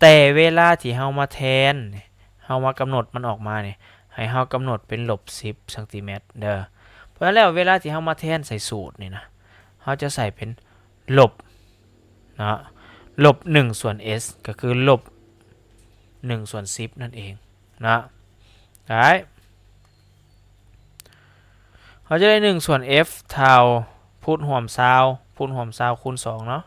แต่เวลาที่เรามาแทนเรามากำหนดมันออกมาเนี่ยให้เรากำหนดเป็นลบ10 ซนติเมตรเด้อเพราะฉะนั้นแล้วเวลาที่เรามาแทนใส่สูตรนี่นะเราจะใส่เป็นลบนะลบ1ส่วน s ก็คือลบ1ส่วน10นั่นเองนะได้เขาจะได้1ส่วน f เท่าพูดห่วมซาวคูณ2เนาะ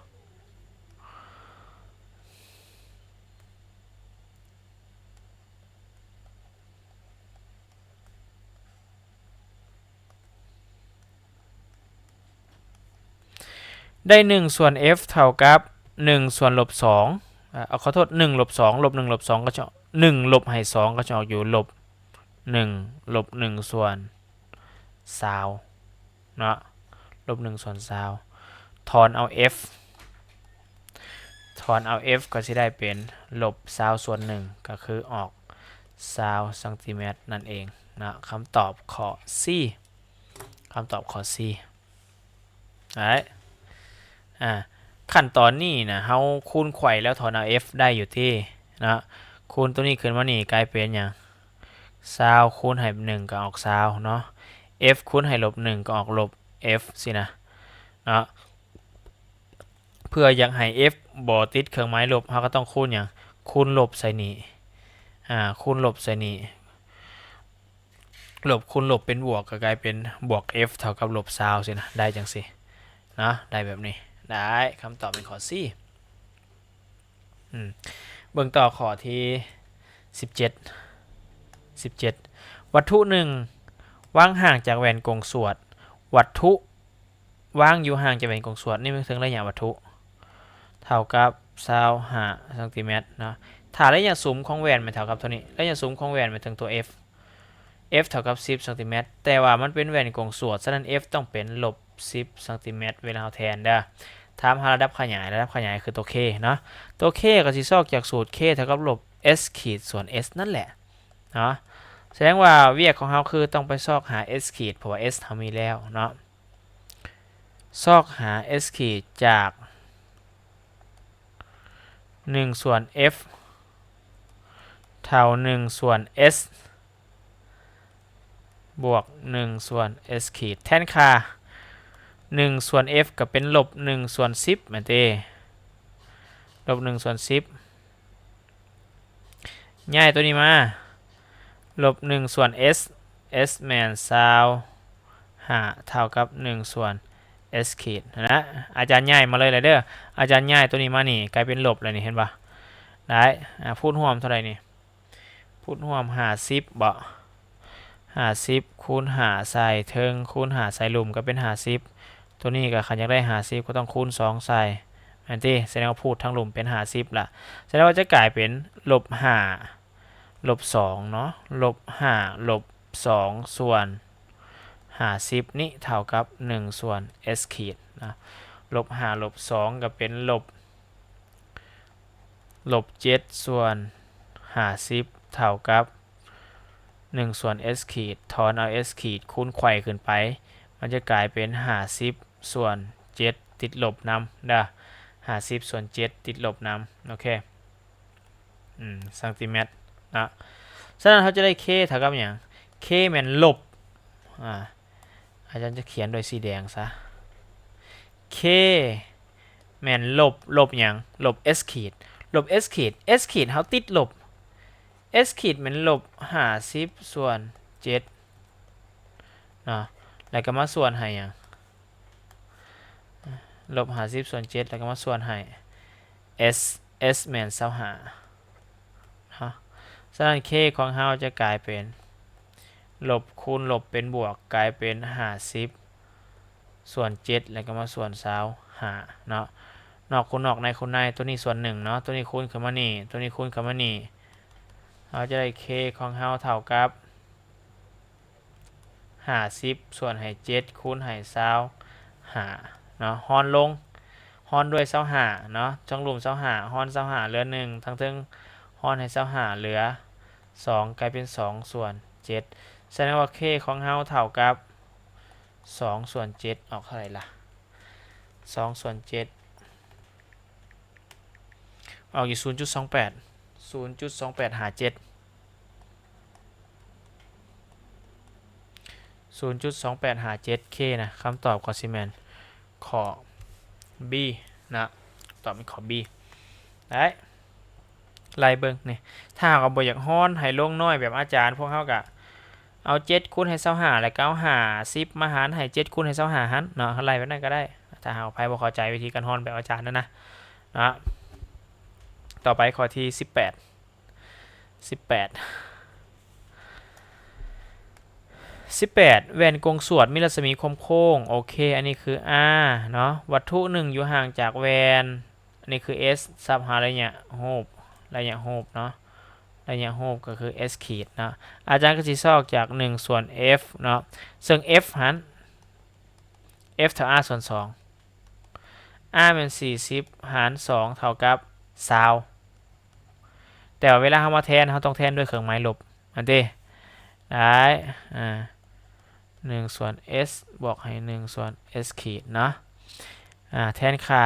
ได้1ส่วน f เท่ากับ1ส่วนลบ2ขอโทษ1ลบ2ลบ1ลบ2ก็จะ1ลบให้2ก็จะออกอยู่ลบ1ลบ1ส่วน20เนาะลบ1ส่วน20ถอนเอา f ก็จะได้เป็นลบ20ส่วน1ก็คือออก20 ซนติเมตรนั่นเองนะคำตอบข้อ C ขั้นตอนนี้นะเฮาคูณไขว่แล้วถอนเอา f ได้อยู่ที่นะคูณตัวนี้ขึ้นมานี่กลายเป็นอย่าง20คูณให้1ก็ออก20เนาะ f คูณให้ลบ1ก็ออกลบ f สินะเพื่ออยากให้ f บ่ติดเครื่องหมายลบเราก็ต้องคูณอย่างคูณลบใส่นี่คูณลบใส่นี่ลบคูณลบเป็นบวกก็กลายเป็นบวก f เท่ากับลบ20สินะได้จังสินะได้แบบนี้ได้คำตอบเป็นข้อ C เบิ่งต่อข้อที่17วัตถุหนึ่งวางห่างจากแหวนกงสวดวัตถุวางอยู่ห่างจากแหวนกงสวดนี่เป็นถึงระยะวัตถุเท่ากับ25 ซนติเมตรนะถ้าระยะซุ้มของแหวนมันเท่ากับเท่านี้ระยะซุ้มของแหวนมันถึงตัว f เท่ากับ10 ซนติเมตรแต่ว่ามันเป็นแหวนกงสวดฉะนั้น f ต้องเป็นลบ10 ซนติเมตรเวลาแทนเด้อถามหาระดับขยายคือตัว k เนาะตัว k ก็สิซอกจากสูตร k เท่ากับลบ s ขีดส่วน s นั่นแหละเนาะ แสดงว่าเวียกของเราคือต้องไปซอกหา s ขีดเพราะว่า s เรามีแล้วเนาะซอกหา s ขีดจาก1ส่วน f เท่า1ส่วน s บวก1ส่วน s ขีดแทนค่า1ส่วน f ก็เป็นลบ1ส่วน10เหมือนเต้ลบ1ส่วน10ง่ายตัวนี้มาลบ1ส่วน s s แมนซาว5เท่ากับ1ส่วน s ขีดนะอาจารย์ง่ายมาเลยเลยเด้ออาจารย์ง่ายตัวนี้มานี่กลายเป็นลบเลยนี่เห็นปะได้พูดร่วมเท่าไหร่นี่พูดร่วม50บ่50คูณ5ใส่เทิงคูณ5ใส่ลุมก็เป็น50ตัวนี้ก็ขันอยากได้50ก็ต้องคูณ2ใส่อันที่แสดงว่าพูดทั้งลุมเป็น50ละแสดงว่าจะกลายเป็นลบ5ลบ2เนาะลบ5ลบ2ส่วน50นี่เท่ากับ1ส่วน s ขีดนะลบ5ลบ2ก็เป็นลบ7ส่วน50เท่ากับ1ส่วน s ขีดถอนเอา s ขีดคูณไขว่ขึ้นไปมันจะกลายเป็น50ส่วน7ติดลบนำได้50ส่วน7ติดลบนำโอเคซนติเมตรนะฉะนั้นเขาจะได้ k เท่ากับอย่าง k แมันลบอาจารย์จะเขียนโดยสีแดงซะ k แมันลบอย่างลบ s ขีดลบ s ขีด s ขีดเขาติดลบ s ขีดมันลบ50ส่วน7นะแล้วก็มาส่วนให้อย่างลบ50ส่วน7แล้วก็มาส่วนให้ s แมน25นะฉะนั้น k ของเราจะกลายเป็นลบคูณลบเป็นบวกกลายเป็น50ส่วน7แล้วก็มาส่วน25เนาะนอกคูณนอกในคูณในตัวนี้ส่วน1เนาะตัวนี้คูณขึ้นมานี่ตัวนี้คูณขึ้นมานี่เราจะได้ k ของเราเท่ากับ50ส่วนให้7คูณให้25เนาะฮอนลงฮอนด้วย25เนาะจังรวม25ฮอน25เหลือ1ทั้งฮอนให้25เหลือ2กลายเป็น2ส่วน7แสดงว่า k ของเราเท่ากับ2ส่วน7ออกเท่าไหร่ล่ะ2ส่วน7ออกอยู่ 0.28 0.2857 0.2857 k นะคำตอบของซีเมนข้อ B นะตอบเป็นข้อ B ได้ไล่เบิ่งนี่ถ้าเราบ่อยากฮ้อนให้ลงน้อยแบบอาจารย์พวกเขาก็เอา7คูณให้25แล้วก็เอา50มาหารให้7คูณให้25หันเนาะไล่แบบนั้นก็ได้ถ้าหากใครบ่เข้าใจวิธีการฮ้อนแบบอาจารย์นะต่อไปข้อที่18แว่นกงสวดมีรัศมีคมโค้งโอเคอันนี้คือ r เนาะวัตถุหนึ่งอยู่ห่างจากแวนอันนี้คือ s ซับหาระยะโฮบเนาะระยะโฮบก็คือ s ขีดนะอาจารย์ก็จะซอกจาก1ส่วน f เนาะซึ่ง f หัน f เท่า r ส่วน2 r เป็น40หาร2เท่ากับ20แต่เวลาเรามาแทนเราต้องแทนด้วยเครื่องหมายลบอันเด้ได้1ส่วน s บวกให้1ส่วน s ขีดเนาะแทนค่า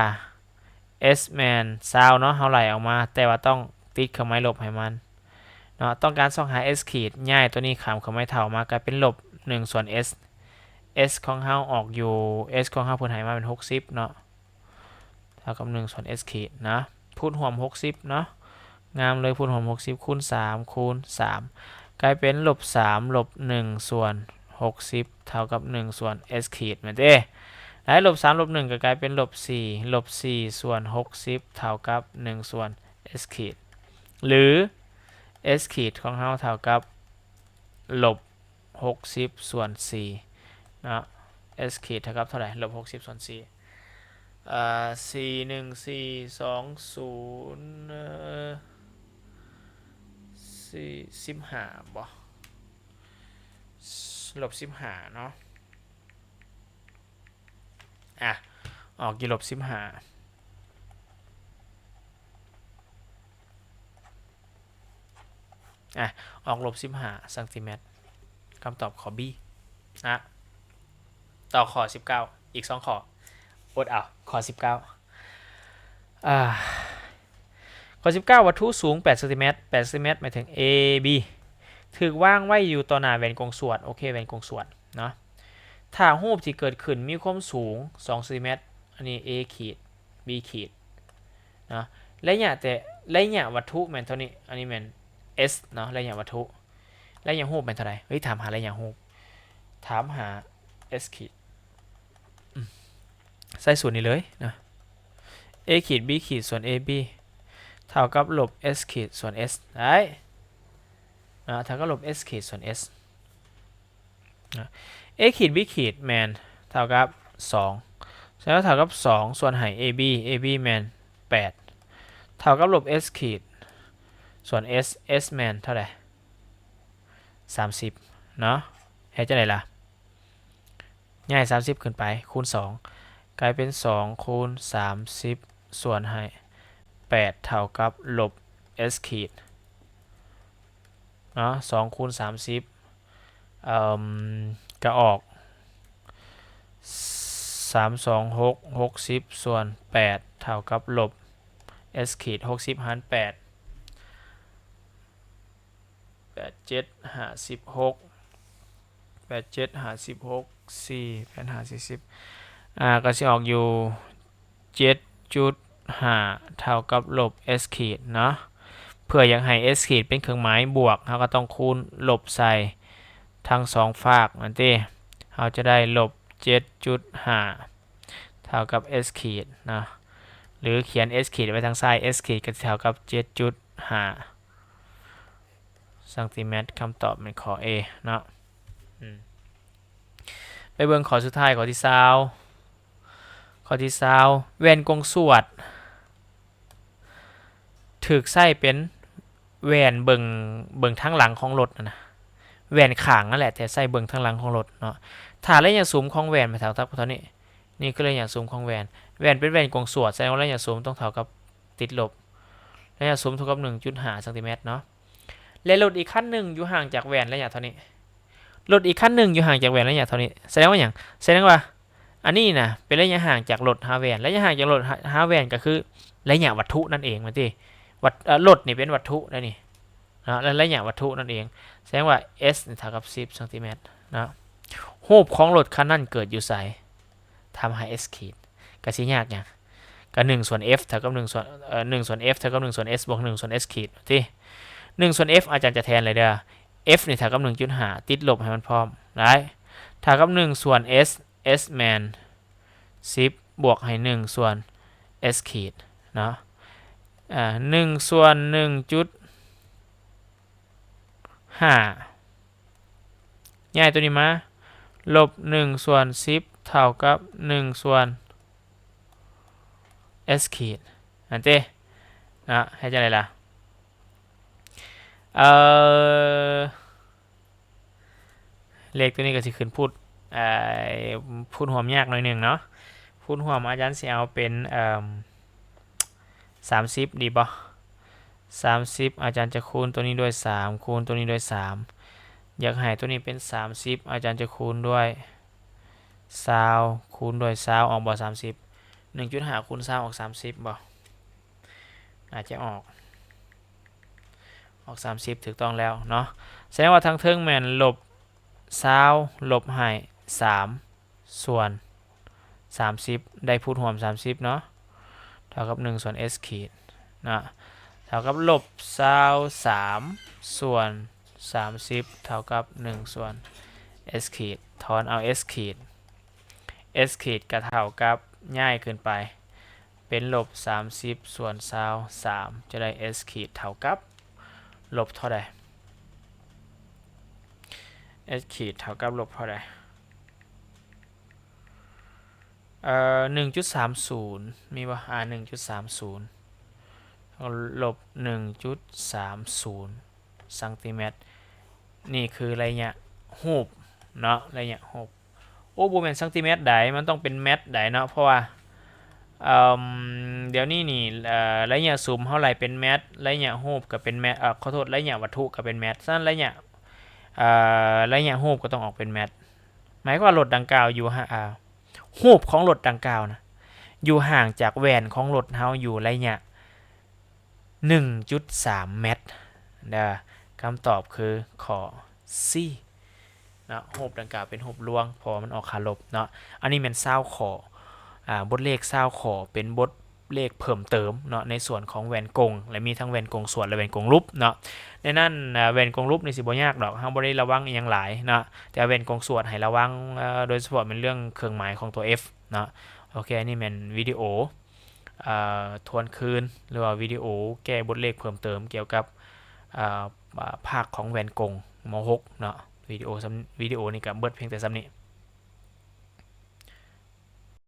s แมน20เนาะเราไหลออกมาแต่ว่าต้องติดเครื่องหมายลบให้มันเนาะต้องการส่องหา s ขีดง่ายตัวนี้ขามเครื่องหมายเท่ามากลายเป็นลบ1ส่วน s ของเราออกอยู่ s ของเราเพิ่นให้มาเป็น60เนาะเท่ากับ1ส่วน s ขีดนะพูดรวม60เนาะงามเลยพูดรวม60คูณ3คูณ3กลายเป็นลบ3ลบ1ส่วน60เท่ากับ1ส่วน s ขีดเหมือนเด้และลบ3ลบ1ก็กลายเป็นลบ4ส่วน60เท่ากับ1ส่วน s ขีดหรือ s ขีดของเราเท่ากับลบ60ส่วน4นะ s ขีดเท่ากับเท่าไหร่ลบ60ส่วน4 4142015บ่ลบ15เนาะออกกี่ลบ15 ออกลบ15ซนติเมตรคำตอบข้อ B ต่อข้อ19อีก2ข้ออดเอาข้อ19ข้อ19วัตถุสูง8ซนติเมตร8ซนติเมตรหมายถึง AB ถูกว่างไว้อยู่ต่อหน้าแหวนกงสวดโอเคแหวนกงสวดเนาะถ้ารูปที่เกิดขึ้นมีความสูง2ซนติเมตรอันนี้ A ขีด B ขีดเนาะระยะวัตถุแม่นเท่านี้อันนี้แม่น S เนาะระยะวัตถุระยะรูปแม่นเท่าไหร่เฮ้ยถามหาระยะรูปถามหา S ขีดใส่สูตรนี้เลยนะ A ขีด B ขีดส่วน AB เท่ากับลบ S ขีดส่วน S ได้นะเท่ากับลบ S ขีดส่วน S นะ A ขีด B ขีดแมนเท่ากับ2แล้วเท่ากับ2ส่วนหาร AB แมน8เท่ากับลบ S ขีดส่วน S แมนเท่าไหร่30เนาะเฮ็ดจังได๋ล่ะง่าย30ขึ้นไปคูณ2กลายเป็น2คูณ30ส่วนให้8เท่ากับลบ S ขีดเนาะ2คูณ30ก็ออก326 60ส่วน8เท่ากับลบ S ขีด60หาร8 87 56 87 56 4 8 5 40ก็สิออกอยู่ 7.5 เท่ากับลบ S ขีดเนาะเพื่ออยากให้ S ขีดเป็นเครื่องหมายบวกเราก็ต้องคูณลบใส่ทั้ง2ฝากนั่นติเราจะได้ลบ 7.5 เท่ากับ S ขีดนะหรือเขียน S ขีดไว้ทางซ้าย S ขีดก็เท่ากับ 7.5 ซนติเมตรคำตอบเป็นข้อ A เนาะไปเบิ่งข้อสุดท้ายข้อที่20แว่นกงสวดถูกใส่เป็นแว่นเบิ่งทางหลังของรถนะแว่นข้างนั่นแหละแต่ใส่เบิ่งทางหลังของรถเนาะถ้าระยะซูมของแว่นเท่ากับเท่านี้นี่คือระยะซูมของแว่นเป็นแว่นกงสวดแสดงว่าระยะซูมต้องเท่ากับติดลบระยะซูมเท่ากับ 1.5 ซนติเมตรเนาะและรถอีกคันนึงอยู่ห่างจากแว่นระยะเท่านี้รถอีกคันนึงอยู่ห่างจากแว่นระยะเท่านี้แสดงว่าหยังแสดงว่าอันนี้นะเป็นระยะห่างจากรถหาแว่นระยะห่างจากรถหาแว่นก็คือระยะวัตถุนั่นเองมันติรถนี่เป็นวัตถุนะนี่นะและระยะวัตถุนั่นเองแสดงว่า S เท่ากับ10ซนติเมตรนะรูปของรถคันนั้นเกิดอยู่ไสทำให้ S ขีดก็สิยากหยังก็1ส่วน F เท่ากับ1ส่วน1ส่วน F เท่ากับ1ส่วน S บวก1ส่วน S ขีดติ1ส่วน F อาจารย์จะแทนเลยเด้อ F นี่เท่ากับ 1.5 ติดลบให้มันพร้อมได้เท่ากับ1ส่วน S แมน10บวกให้1ส่วน S ขีดเนาะ1ส่วน 1.5 ย้ายตัวนี้มาลบ1ส่วน10เท่ากับ1ส่วน S ขีดอันเต้นะให้จังได๋ล่ะเลขตัวนี้ก็สิขึ้นพูดหวมยากหน่อยนึงเนาะพูดหวมอาจารย์สิเอาเป็น30ดีบ่30อาจารย์จะคูณตัวนี้ด้วย3คูณตัวนี้ด้วย3อยากให้ตัวนี้เป็น30อาจารย์จะคูณด้วย20คูณด้วย20ออกบ่30 1.5 คูณ20ออก30บ่อาจจะออก30ถูกต้องแล้วเนาะแสดงว่าทั้งเทิงแม่นลบ20ลบให้3ส่วน30ได้พูดรวม30เนาะเท่ากับ1ส่วน S ขีดนะเท่ากับลบ23ส่วน30เท่ากับ1ส่วน S ขีดถอนเอา S ขีด S ขีดก็เท่ากับง่ายขึ้นไปเป็นลบ30ส่วน23จะได้ S ขีดเท่ากับลบเท่าใด S ขีดเท่ากับลบเท่าใด1.30 มีบ่1.30ลบ 1.30 ซนติเมตรนี่คือระยะรูปเนาะระยะรูปโอ้บ่แม่นซนติเมตรใดมันต้องเป็นเมตรใดเนาะเพราะว่า เดี๋ยวนี้นี่ระยะซูมเท่าไหร่เป็นแมตต์ระยะรูปก็เป็นแมตต์ขอโทษระยะวัตถุก็เป็นแมตต์ซั่นระยะรูปก็ต้องออกเป็นแมตต์หมายความว่ารถดังกล่าวอยู่รูปของรถดังกล่าวนะอยู่ห่างจากแว่นของรถเฮาอยู่ระยะ 1.3 เมตรเด้อคำตอบคือข้อ C เนาะรูปดังกล่าวเป็นรูปลวงเพราะมันออกขาลบเนาะอันนี้แม่น20ข้อบทเลข20ข้อเป็นบทเลขเพิ่มเติมเนาะในส่วนของแหวนกงและมีทั้งแหวนกงส่วนและแหวนกงรูปเนาะในนั้นแหวนกงรูปนี่สิบ่ยากดอกเฮาบ่ได้ระวังอีหยังหลายเนาะแต่แหวนกงส่วนให้ระวังโดยเฉพาะเป็นเรื่องเครื่องหมายของตัว F เนาะโอเคอันนี้แม่นวิดีโอทวนคืนหรือว่าวิดีโอแก้บทเลขเพิ่มเติมเกี่ยวกับภาคของแหวนกงม .6 เนาะวิดีโอนี่ก็เบิดเพียงแต่ซ้ำนี้